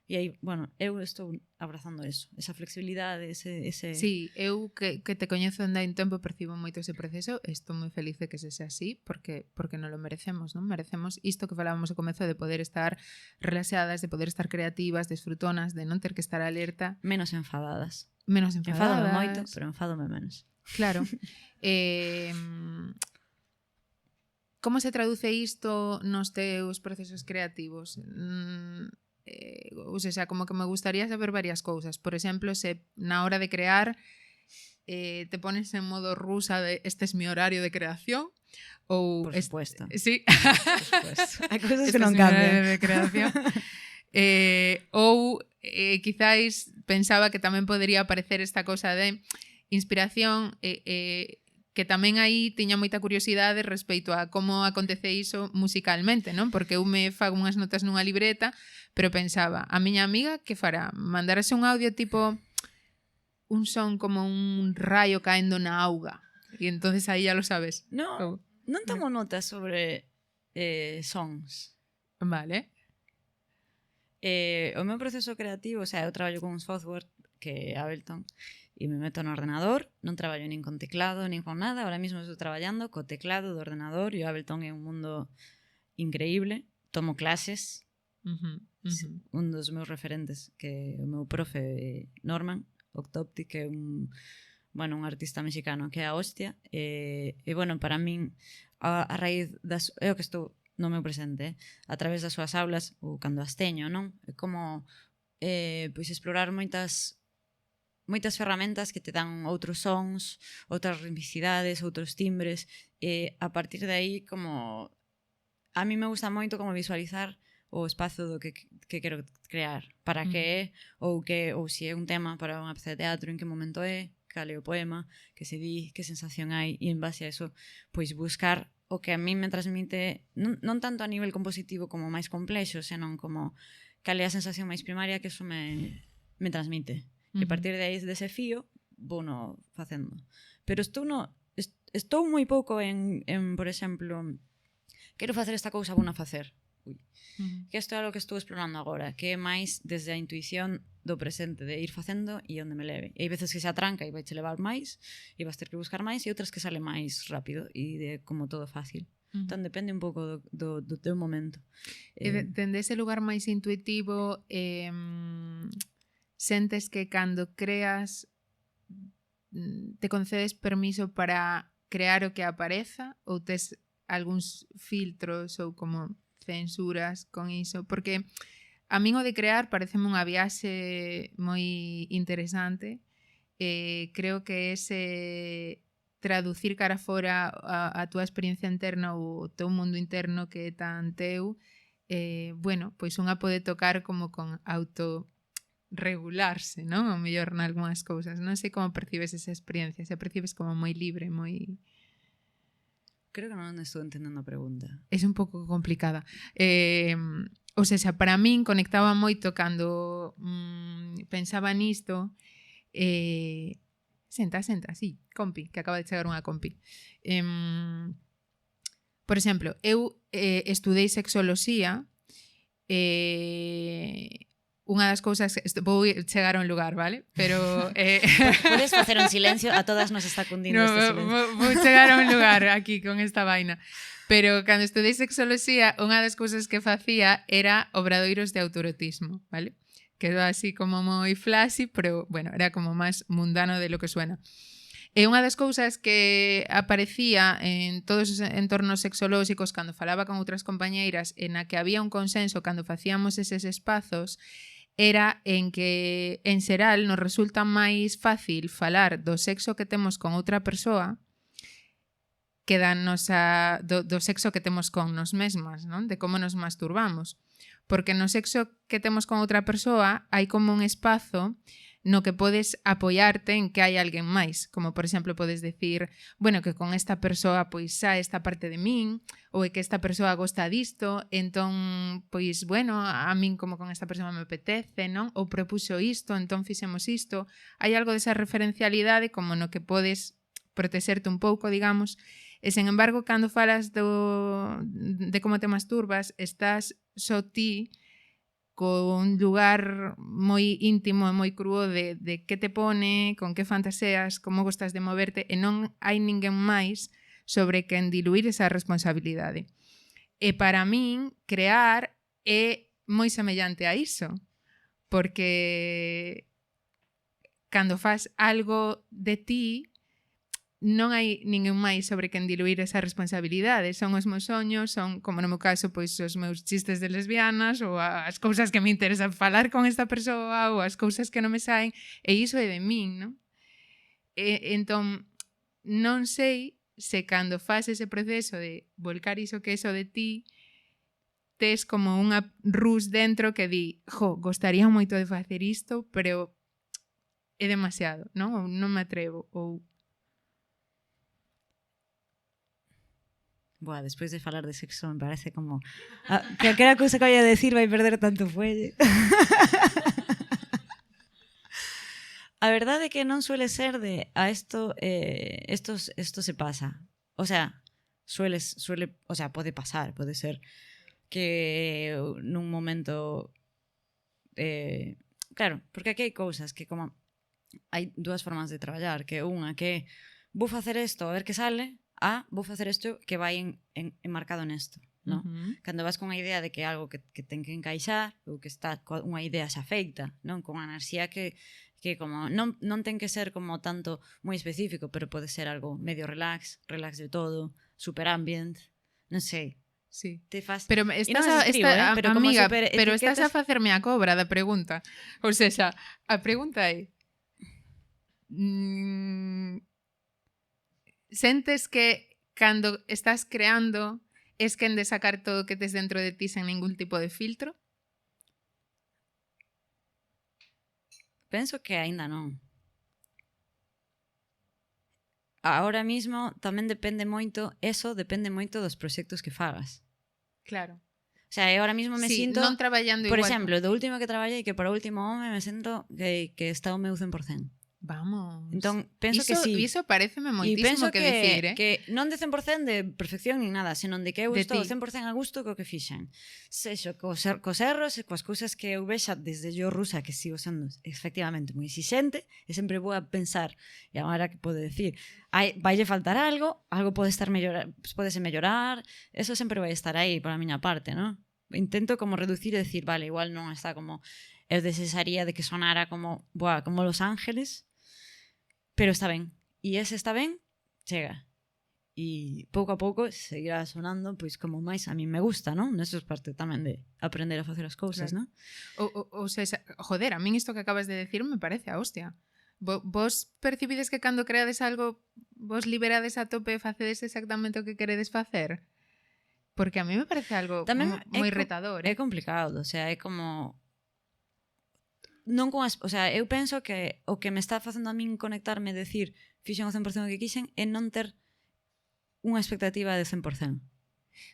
E aí, bueno, eu estou abrazando eso, esa flexibilidade, ese... Sí, eu que te coñezo dende hai un tempo percibo moito ese proceso, estou moi feliz de que se sea así, porque non lo merecemos, non? Merecemos isto que falábamos ao comezo de poder estar relaxadas, de poder estar creativas, disfrutonas, de non ter que estar alerta. Menos enfadadas. Enfádome moito, pero enfádome menos. Claro. Como se traduce isto nos teus procesos creativos? O sea, como que me gustaría saber varias cousas. Por exemplo, se na hora de crear te pones en modo rusa de este es mi horario de creación ou... Por supuesto. Sí. Por supuesto. Hai cousas que non Este es mi horario cambian. de creación. Ou quizáis pensaba que tamén podería aparecer esta cosa de inspiración que tamén aí tiña moita curiosidade respecto a como acontece iso musicalmente, non? Porque eu me fago unhas notas nunha libreta, pero pensaba, a miña amiga que fará? Mandarase un audio tipo un son como un raio caendo na auga. E entonces aí ya lo sabes. Non tomo notas sobre sons. Vale. O meu proceso creativo, o sea, eu traballo con un software que é Ableton, e me meto no ordenador, non traballo nin con teclado, nin con nada, ahora mesmo estou traballando co teclado do ordenador e o Ableton é un mundo increíble, tomo clases, un dos meus referentes, que o meu profe Norman Octopti, que é un artista mexicano que é a hostia, e bueno, para min a raíz das, é o que estou no meu presente, a través das súas aulas ou cando as teño, non? É como pois explorar moitas ferramentas que te dan outros sons, outras ritmicidades, outros timbres, e a partir de aí como a mí me gusta moito como visualizar o espazo do que quero crear, para que é, ou se é un tema para unha peza de teatro, en que momento é, cal é o poema, que se di, que sensación hai, e en base a eso, pois buscar o que a mí me transmite, non tanto a nivel compositivo como máis complexo, senón como cal é a sensación máis primaria que eso me transmite. E a partir de aí, dese fío, vou no facendo. Pero estou moi pouco en, por exemplo, quero facer esta cousa, vou na facer. Que isto é algo que estou explorando agora, que é máis desde a intuición do presente, de ir facendo e onde me leve. E hai veces que se atranca e vai che levar máis, e vas ter que buscar máis, e outras que sale máis rápido, e de como todo fácil. Entón, depende un pouco do teu momento. E dende ese lugar máis intuitivo, sentes que cando creas te concedes permiso para crear o que apareza ou tes algúns filtros ou como censuras con iso? Porque a min o de crear pareceme unha viaxe moi interesante. Creo que ese traducir cara fora a túa experiencia interna ou o teu mundo interno que é tan teu, bueno, pois unha pode tocar como con regularse, non? O mellor nalgúnas cousas. Non sei como percibes esa experiencia, se percibes como moi libre, moi... Creo que non estou entendendo a pregunta. É un pouco complicada. Ou seja, para min conectaba moito cando pensaba nisto. Senta, sí, compi, que acaba de chegar unha compi. Por exemplo, eu estudei sexoloxía. Unha das cousas... Vou chegar a un lugar, vale? Pero... Podes facer un silencio, a todas nos está cundindo no, este silencio. Vou chegar a un lugar aquí con esta vaina. Pero cando estudei sexoloxía, unha das cousas que facía era obradoiros de autoerotismo, vale? Quedou así como moi flashy, pero, bueno, era como máis mundano de lo que suena. E unha das cousas que aparecía en todos os entornos sexolóxicos cando falaba con outras compañeiras en a que había un consenso cando facíamos eses espazos era en que, en xeral, nos resulta máis fácil falar do sexo que temos con outra persoa que do sexo que temos con nos mesmas, non? De como nos masturbamos. Porque no sexo que temos con outra persoa hai como un espazo no que podes apoiarte en que hai alguén máis. Como, por exemplo, podes decir, bueno, que con esta persoa pois xa esta parte de min, ou que esta persoa gosta disto, entón, pois, bueno, a min como con esta persoa me apetece, non? Ou propuxo isto, entón fixemos isto. Hai algo desa referencialidade como no que podes protexerte un pouco, digamos. E, sen embargo, cando falas de como te masturbas, estás só ti con un lugar moi íntimo e moi cruo de que te pone, con que fantaseas, como gostas de moverte, e non hai ninguén máis sobre quen diluir esa responsabilidade. E para min, crear é moi semellante a iso, porque cando fas algo de ti, non hai ninguén máis sobre quen diluir esa responsabilidade. Son os meus soños, son, como no meu caso, pois os meus chistes de lesbianas ou as cousas que me interesan falar con esta persoa ou as cousas que non me saen, e iso é de min, non? Entón, non sei se cando faz ese proceso de volcar iso que é só de ti, tes como unha rus dentro que di, gostaría moito de facer isto, pero é demasiado, non? Ou non me atrevo, ou... Buah, despois de falar de sexo me parece como que aquela cousa que vai a decir vai perder tanto fuelle. A verdade é que non suele ser de a isto se pasa. O sea, o sea, pode pasar, pode ser que nun momento claro, porque aquí hai cousas que como hai dúas formas de traballar, que unha que vou facer isto a ver que sale, vou facer isto que vai enmarcado nesto, ¿no? Cando vas con a idea de que é algo que ten que encaixar ou que está unha idea xa feita, non? Con a enerxía que como non ten que ser como tanto moi específico, pero pode ser algo medio relax de todo, super ambient, non sei. Sí. Te faz... Pero estás amiga, pero estás a facerme a cobra da pregunta. Ou seja, a pregunta é sentes que cando estás creando es quen de sacar todo o que tes dentro de ti sen ningún tipo de filtro? Penso que aínda non. Ahora mismo tamén depende moito dos proxectos que fagas. Claro. O sea, eu ahora mismo me sinto... non traballando por igual. exemplo, do último que traballei, que para o último home me sinto que está o meu 100%. Vamos. Entón, penso que sí. Iso pareceme moitísimo que decir, que non de 100% de perfección nin nada, senón de que eu estou 100% a gusto co que fixen. Sexo, cos erros e coas cousas que eu vexa desde yo rusa, que sigo sendo efectivamente moi exixente, e sempre vou a pensar, e agora que pode decir, vaille faltar algo pode podese mellorar, eso sempre vai estar aí por a miña parte, non? Intento como reducir e decir, vale, igual non está como eu desearía de que sonara como Los Ángeles, pero está ben. E ese está ben, chega. E pouco a pouco seguirá sonando pois como máis a mí me gusta, non? Eso é parte tamén de aprender a facer as cousas, claro. Non? O sea, joder, a min isto que acabas de decir me parece a hostia. Vos percibides que cando creades algo vos liberades a tope e facedes exactamente o que queredes facer? Porque a mí me parece algo moi retador. É complicado, o sea, é como... non con as, o sea, eu penso que o que me está facendo a min conectarme e decir fixen o 100% o que quixen é non ter unha expectativa de 100%.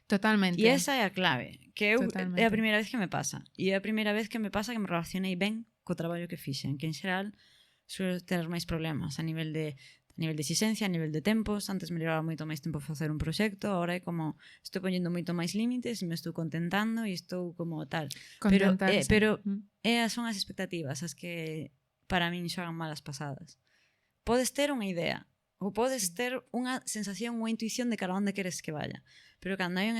Totalmente. E esa é a clave, que eu Totalmente. é a primeira vez que me pasa. E é a primeira vez que me pasa que me relacionei ben co traballo que fixen, que en xeral suelo ter máis problemas a nivel de exigencia, a nivel de tempos. Antes me levaba moito máis tempo facer un proxecto, agora é como estou poñendo moito máis límites e me estou contentando e estou como tal. Pero son as expectativas as que para min xogan malas pasadas. Podes ter unha idea, ou podes ter unha sensación, unha intuición de cara onde queres que vaya. Pero cando hai unha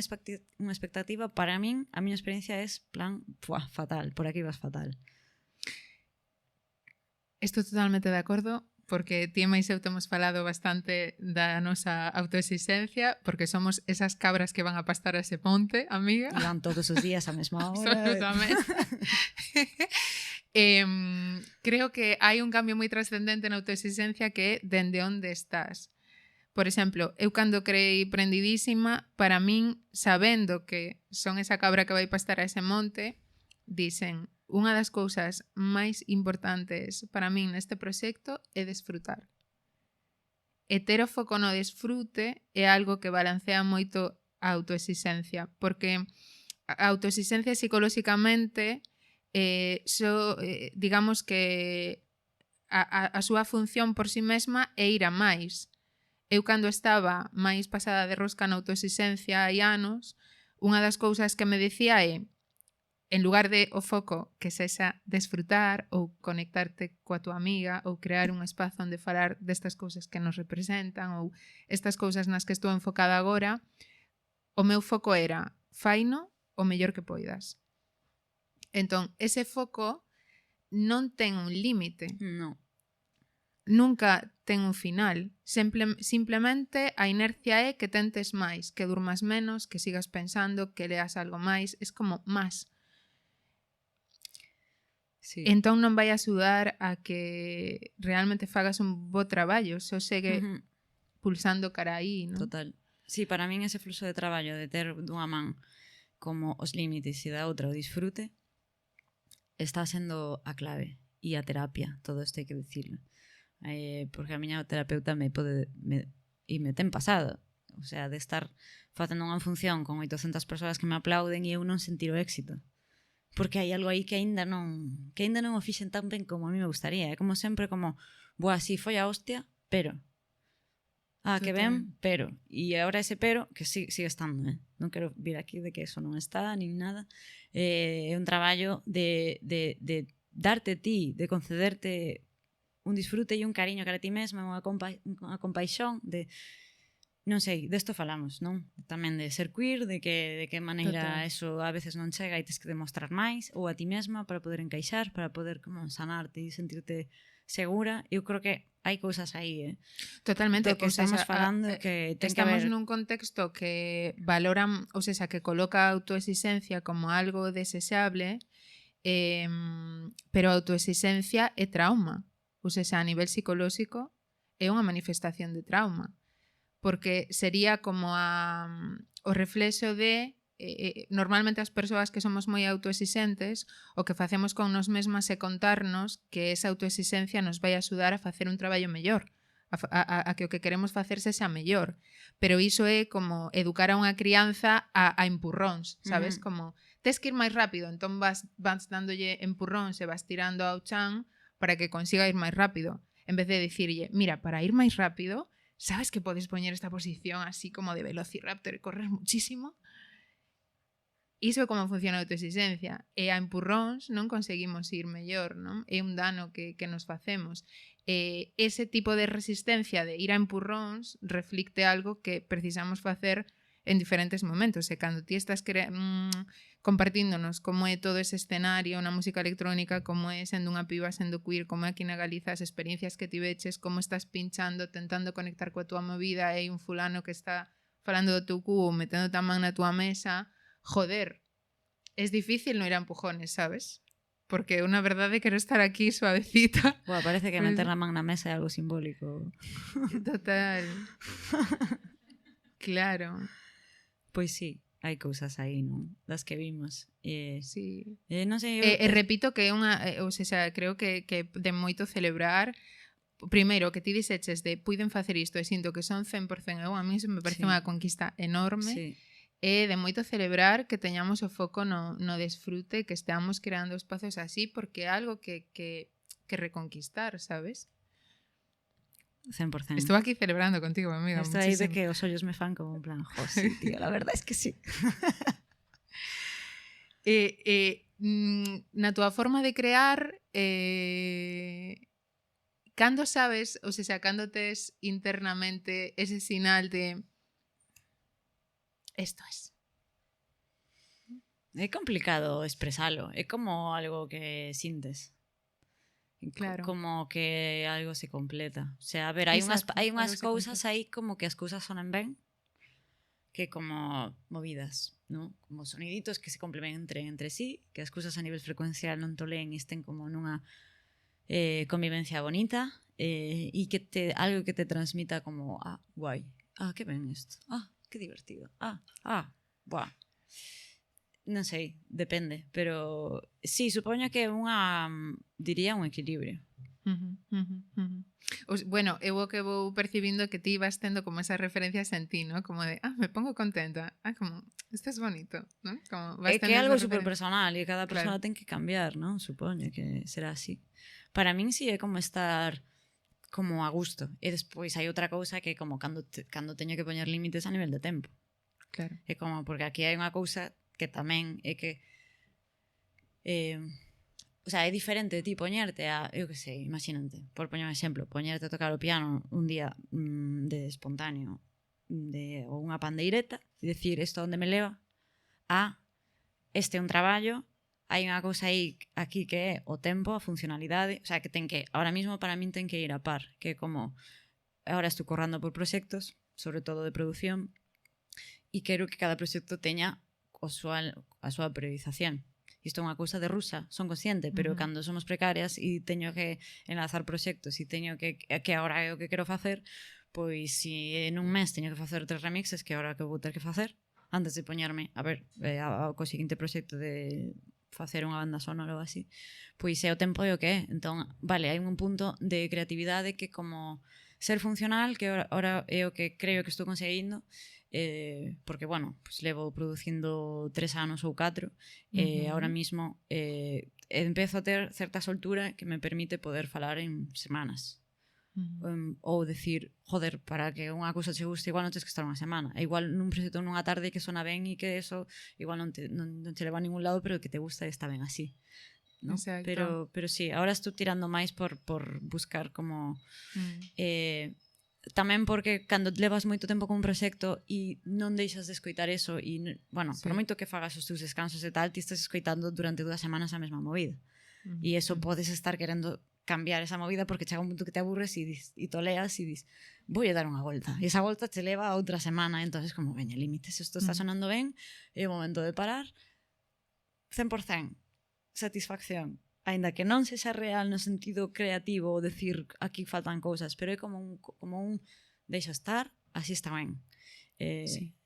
expectativa, para min, a miña experiencia é plan, fatal, por aquí vas fatal. Estou totalmente de acordo, porque ti e máis eu temos falado bastante da nosa autoexigencia, porque somos esas cabras que van a pastar a ese monte, amiga. E van todos os días a mesma hora. Absolutamente. Creo que hai un cambio moi trascendente na autoexigencia que é dende onde estás. Por exemplo, eu cando creei Prendidísima, para min, sabendo que son esa cabra que vai pastar a ese monte, dicen, unha das cousas máis importantes para min neste proxecto é desfrutar. E ter o foco no desfrute é algo que balancea moito a autoexigencia, porque a autoexigencia psicolóxicamente digamos que a súa función por si mesma é ir a máis. Eu cando estaba máis pasada de rosca na autoexigencia hai anos, unha das cousas que me decía é, en lugar de o foco que sexa desfrutar ou conectarte coa tua amiga ou crear un espazo onde falar destas cousas que nos representan ou estas cousas nas que estou enfocada agora, o meu foco era faino o mellor que poidas. Entón, ese foco non ten un límite. Non. Nunca ten un final. Simplemente a inercia é que tentes máis, que durmas menos, que sigas pensando, que leas algo máis. Es como más. Sí. Entón non vai axudar a que realmente fagas un bo traballo, só segue pulsando cara aí, non? Total. Sí, para min ese fluxo de traballo de ter dunha man como os límites e da outra o disfrute está sendo a clave e a terapia, todo isto hai que dicirlo. Porque a miña terapeuta me ten pasado, o sea, de estar facendo unha función con 800 persoas que me aplauden e eu non sentir o éxito. Porque hai algo aí que aínda non o fixen tan ben como a mí me gustaría. É como sempre como, así foi a hostia, pero que ben, pero. E agora ese pero, que sigue estando, non quero vir aquí de que eso non está, nin nada. É un traballo de darte ti, de concederte un disfrute e un cariño cara a ti mesma, unha compaixón de, non sei, desto falamos, non? Tamén de ser queer, de que maneira eso a veces non chega e tens que demostrar máis, ou a ti mesma para poder encaixar, para poder como sanarte e sentirte segura. Eu creo que hai cousas aí, Totalmente, que estamos falando que ten que estamos ver... nun contexto que valoran, ou seja, que coloca a autoexigencia como algo desexable, pero a autoexigencia é trauma. Ou seja, a nivel psicolóxico é unha manifestación de trauma. Porque sería como o reflexo de normalmente as persoas que somos moi autoexixentes o que facemos con nos mesmas é contarnos que esa autoexixencia nos vai axudar a facer un traballo mellor, a que o que queremos facer sexa mellor, pero iso é como educar a unha crianza a empurróns, sabes? Como tes que ir máis rápido, entón vas dándolle empurróns e vas tirando ao chan para que consiga ir máis rápido, en vez de dicirlle, mira, para ir máis rápido, sabes que podes poñer esta posición así como de velociraptor e correr muchísimo? Iso é como funciona a autoexigencia. E a empurróns non conseguimos ir mellor, non? É un dano que nos facemos. Ese tipo de resistencia de ir a empurróns reflicte algo que precisamos facer en diferentes momentos. E cando ti estás compartíndonos como é todo ese escenario na música electrónica, como é sendo unha piba, sendo queer, como é aquí na Galiza, as experiencias que tiveches, como estás pinchando, tentando conectar coa túa movida, e hai un fulano que está falando do teu cu, metendo a man na túa mesa, joder, es difícil non ir a empujones, sabes? Porque unha verdade quero estar aquí suavecita. Parece que meter a man na mesa é algo simbólico. Total. Claro. Pois sí. hai cousas aí, non? Das que vimos. Sí. Non sei... repito que é unha... ou sea, creo que de moito celebrar. Primeiro, que ti dixeches de puiden facer isto e sinto que son 100% eu, a mí se me parece unha conquista enorme. Sí. E de moito celebrar que teñamos o foco no desfrute, que esteamos creando espacios así, porque é algo que reconquistar, sabes? 100%. Estou aquí celebrando contigo, amiga. Estou aí de que os ollos me fan como en plan, jo, sí, tío, la verdad es que sí. Na túa forma de crear, cando sabes, ou sea, cando tes internamente ese sinal de esto es? É complicado expresalo, é como algo que sintes. Claro. Como que algo se completa. O sea, a ver, hai unhas cousas aí como que as cousas sonan ben, que como movidas, ¿no? Como soniditos que se complementen entre sí, que as cousas a nivel frecuencial non toleen e estén como nunha convivencia bonita, e que algo que te transmita como, guai, que ben isto, que divertido, buah. Non sei, depende, pero sí, supoño que diría un equilibrio. Bueno, eu o que vou percibindo que ti vas tendo como esas referencias en ti, ¿no? Como de, me pongo contenta, como, isto es bonito, ¿no? Como é que é algo super personal e cada persona ten que cambiar, ¿no? Supoño que será así. Para min sí é como estar como a gusto, e despois hai outra cousa que é como cando teño que poñer límites a nivel de tempo. Claro. É como, porque aquí hai unha cousa que tamén é que o sea, é diferente de ti poñerte eu que sei, imagínate, por poñer un exemplo, poñerte a tocar o piano un día de espontáneo ou unha pandeireta e dicir isto onde me leva este é un traballo, hai unha cousa aí aquí que é o tempo, a funcionalidade, o sea, que ten que, ahora mismo para min ten que ir a par, que é como agora estou correndo por proxectos, sobre todo de produción, e quero que cada proxecto teña a súa priorización. Isto é unha cousa de rusa, son consciente, pero cando somos precarias e teño que enlazar proxectos e teño que agora é o que quero facer, pois se en un mes teño que facer 3 remixes, que agora que vou ter que facer, antes de poñerme, a ver, co seguinte proxecto de facer unha banda sonora ou así, pois é o tempo e o que é. Entón, vale, hai un punto de creatividade que como ser funcional, que ahora é o que creo que estou conseguindo, porque, bueno, pues levo producindo 3 anos ou 4, ahora mismo empezo a ter certa soltura que me permite poder falar en semanas. Ou decir, joder, para que unha cousa che guste igual non tens que estar unha semana, e igual nun proxecto nunha tarde que sona ben e que eso igual non te leva a ningún lado, pero que te gusta e está ben así, ¿no? Pero sí, ahora estou tirando máis por buscar como tamén porque cando levas moito tempo con un proxecto e non deixas de escoitar eso e, bueno, por moito que fagas os teus descansos e tal, ti estás escoitando durante 2 semanas a mesma movida e eso podes estar querendo cambiar esa movida porque chega un punto que te aburres e toleas e dis, vou a dar unha volta e esa volta te leva a outra semana, entonces como, veña, límites, isto está sonando ben, é o momento de parar, 100% satisfacción, aínda que non sexa real no sentido creativo ou decir aquí faltan cousas, pero é como un deixa estar, así está ben. Sí.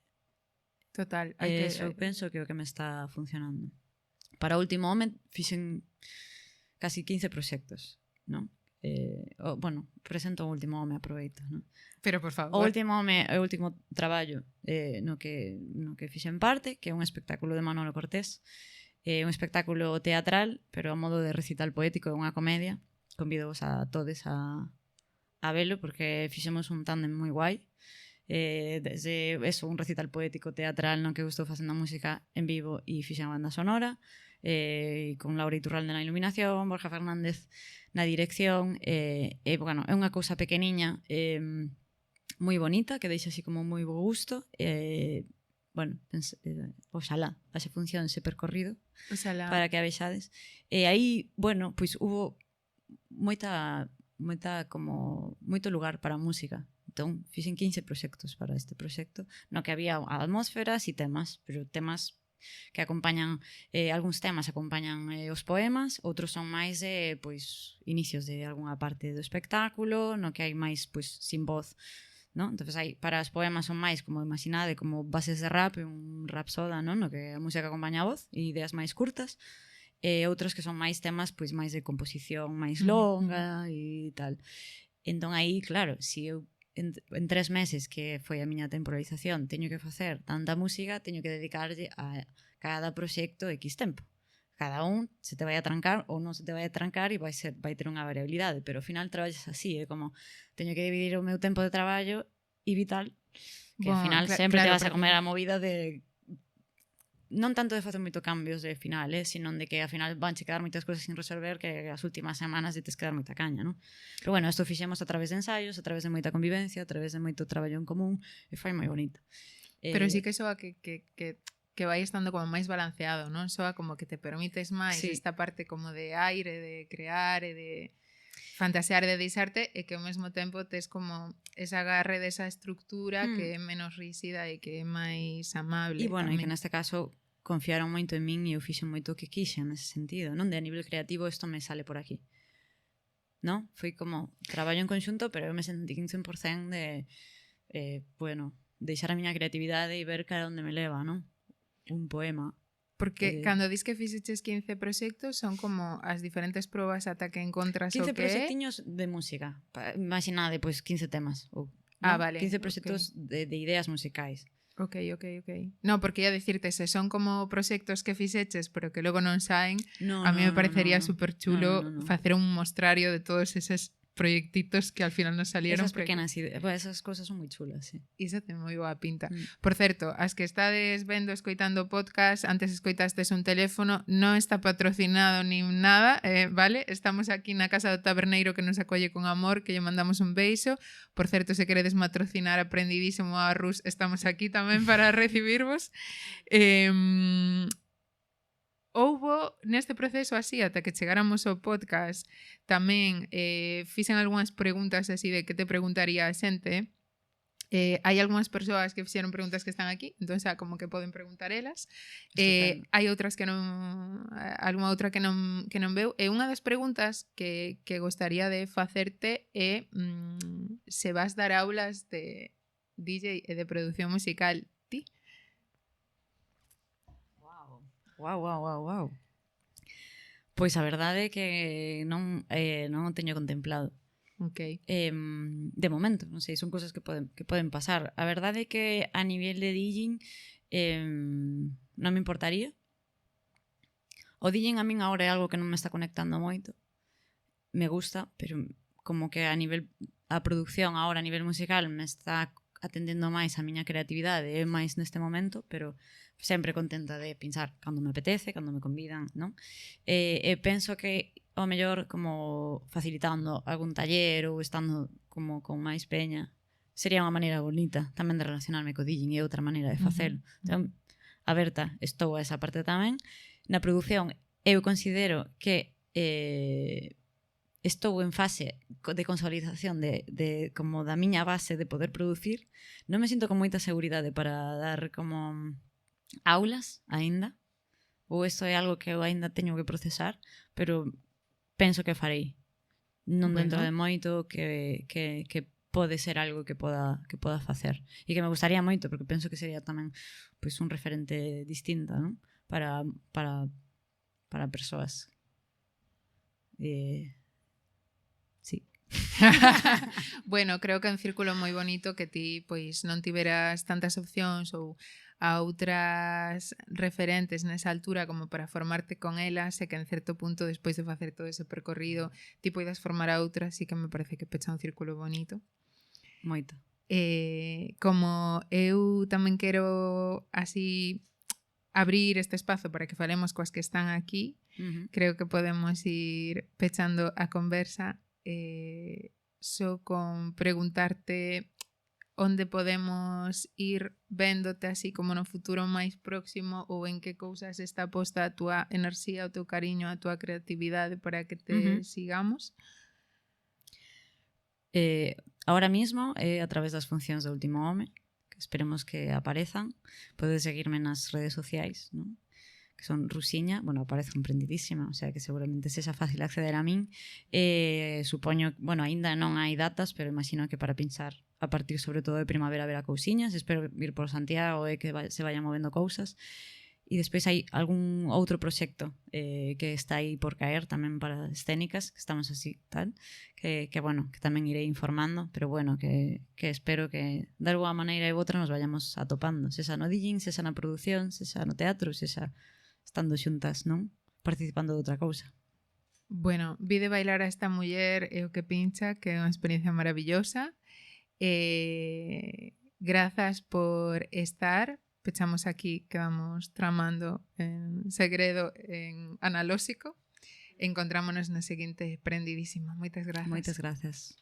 Total. Eso penso que é o que me está funcionando. Para o último home fixen casi 15 proxectos, non? Bueno, presento o último home, aproveito, non? Pero por favor. O último home é o último traballo no que fixen parte, que é un espectáculo de Manolo Cortés, un espectáculo teatral, pero a modo de recital poético, é unha comedia. Convido-vos a todos a velo, porque fixemos un tándem moi guai. Desde eso, un recital poético teatral no que eu estou facendo música en vivo e fixen a banda sonora, con Laura Iturralde na iluminación, Borja Fernández na dirección, bueno, é unha cousa pequeniña, moi bonita, que deixa así como moi bo gusto, bueno, oxalá ase función ese percorrido, oxalá, para que a vexades. E aí, bueno, pois hubo moito lugar para a música. Entón, fixen 15 proxectos para este proxecto, no que había atmósferas e temas, pero temas que acompañan, algúns temas acompañan os poemas, outros son máis inicios de algunha parte do espectáculo, no que hai máis sin voz ¿no? Entonces hai, para os poemas son máis como imaginade, como bases de rap, un rapsoda, ¿no? No que a música acompaña a voz e ideas máis curtas, e outros que son máis temas pois máis de composición máis longa e tal. Entón aí, claro, si eu en 3 meses que foi a miña temporalización teño que facer tanta música, teño que dedicarlle a cada proxecto X tempo. Cada un se te vai a trancar ou non se te vai a trancar e vai ter unha variabilidade, pero ao final traballas así, é como teño que dividir o meu tempo de traballo e vital, que ao final sempre te vas a comer a movida de non tanto de facer moito cambios de final, sino de que ao final van che quedar moitas cousas sin resolver que as últimas semanas te tes que dar moita caña, non? Pero bueno, isto fixemos a través de ensaios, a través de moita convivencia, a través de moito traballo en común, e foi moi bonito. Pero sí que soa que vai estando como máis balanceado, non? Soa como que te permites máis esta parte como de aire, de crear e de fantasear e de deixarte, e que ao mesmo tempo tes como esa agarre desa estructura que é menos rígida e que é máis amable. E bueno, tamén. e que neste caso confiaron moito en min e eu fixen moito o que quixen nese sentido, non? De a nivel creativo isto me sale por aquí. Non? Foi como traballo en conxunto, pero eu me sentí 100% de bueno, deixar a miña creatividade e ver cara onde me leva, non? Un poema. Porque cando dis que fixeches 15 proxectos son como as diferentes probas ata que encontras o que 15 proxectiños de música. Imaginade, pois 15 temas. Ou, vale. 15 proxectos de ideas musicais. Ok. No, porque ia dicirte, se son como proxectos que fixeches pero que logo non saen, a mí me parecería super chulo facer un mostrario de todos eses proyectitos que al final nos salieron. Esas pequenas ideas, esas cosas son moi chulas, sí. Iso ten moi boa pinta. Por certo, as que estades vendo, escoitando podcast, antes escoitastes un teléfono, non está patrocinado nin nada, vale? Estamos aquí na casa do taberneiro que nos acolle con amor, que lle mandamos un beiso. Por certo, se queredes matrocinar Aprendidísimo a Rus, estamos aquí tamén para recibirvos. Houbo neste proceso así, ata que chegáramos ao podcast, tamén fixen algunhas preguntas así de que te preguntaría a xente. Hai algunhas persoas que fixeron preguntas que están aquí, entón xa como que poden preguntar elas. Hai outras que non, algunha outra que non veu. E unha das preguntas que gostaría de facerte é se vas dar aulas de DJ e de produción musical ti. Wow. Pois a verdade é que non o teño contemplado. Ok. De momento, non sei, son cousas que poden pasar. A verdade é que a nivel de DJing non me importaría. O DJing a min agora é algo que non me está conectando moito. Me gusta, pero como que a producción agora a nivel musical me está atendendo máis a miña creatividade, é máis neste momento, pero sempre contenta de pensar cando me apetece, cando me convidan, non? E penso que ao mellor como facilitando algún taller ou estando como con máis peña sería unha maneira bonita tamén de relacionarme co DJing e outra maneira de facelo. Entón, aberta estou a esa parte tamén. Na produción eu considero que estou en fase de consolidación de como da miña base de poder producir. Non me sinto con moita seguridade para dar como aulas aínda, ou isto é algo que eu aínda teño que procesar, pero penso que farei. Non dentro de moito que pode ser algo que poda facer. E que me gustaría moito, porque penso que sería tamén pois, un referente distinto, non? Para persoas. Sí. Bueno, creo que é un círculo moi bonito que ti pois non tiveras tantas opcións ou a outras referentes nesa altura como para formarte con elas, e que en certo punto despois de facer todo ese percorrido ti poidas formar a outras, sí que me parece que pecha un círculo bonito. Moito. Como eu tamén quero así abrir este espazo para que falemos coas que están aquí, creo que podemos ir pechando a conversa só con preguntarte onde podemos ir véndote así como no futuro máis próximo, ou en que cousas está posta a túa enerxía, o teu cariño, a túa creatividade para que te sigamos. Ahora mismo, a través das funcións do Último Home, que esperemos que aparezan. Podes seguirme nas redes sociais, non? que son Rusiña, bueno, aparece emprendidísima, o sea que seguramente sexa fácil acceder a min. Supoño, bueno, aínda non hai datas, pero imagino que para pinchar a partir sobre todo de primavera haberá cousiñas, espero vir por Santiago e que se vayan movendo cousas. E despois hai algún outro proxecto que está aí por caer tamén para escénicas, que estamos así tal, que bueno, que tamén irei informando, pero bueno, que espero que de alguma maneira e outra nos vayamos atopando, sexa no DJing, sexa na produción, sexa no teatro, sexa estando xuntas, non? Participando de outra cousa. Bueno, vi de bailar a esta muller e o que pincha, que é unha experiencia maravillosa. Grazas por estar. Pechamos aquí, quedamos tramando en segredo en analóxico. Encontrámonos na seguinte prendidísima. Moitas grazas. Moitas grazas.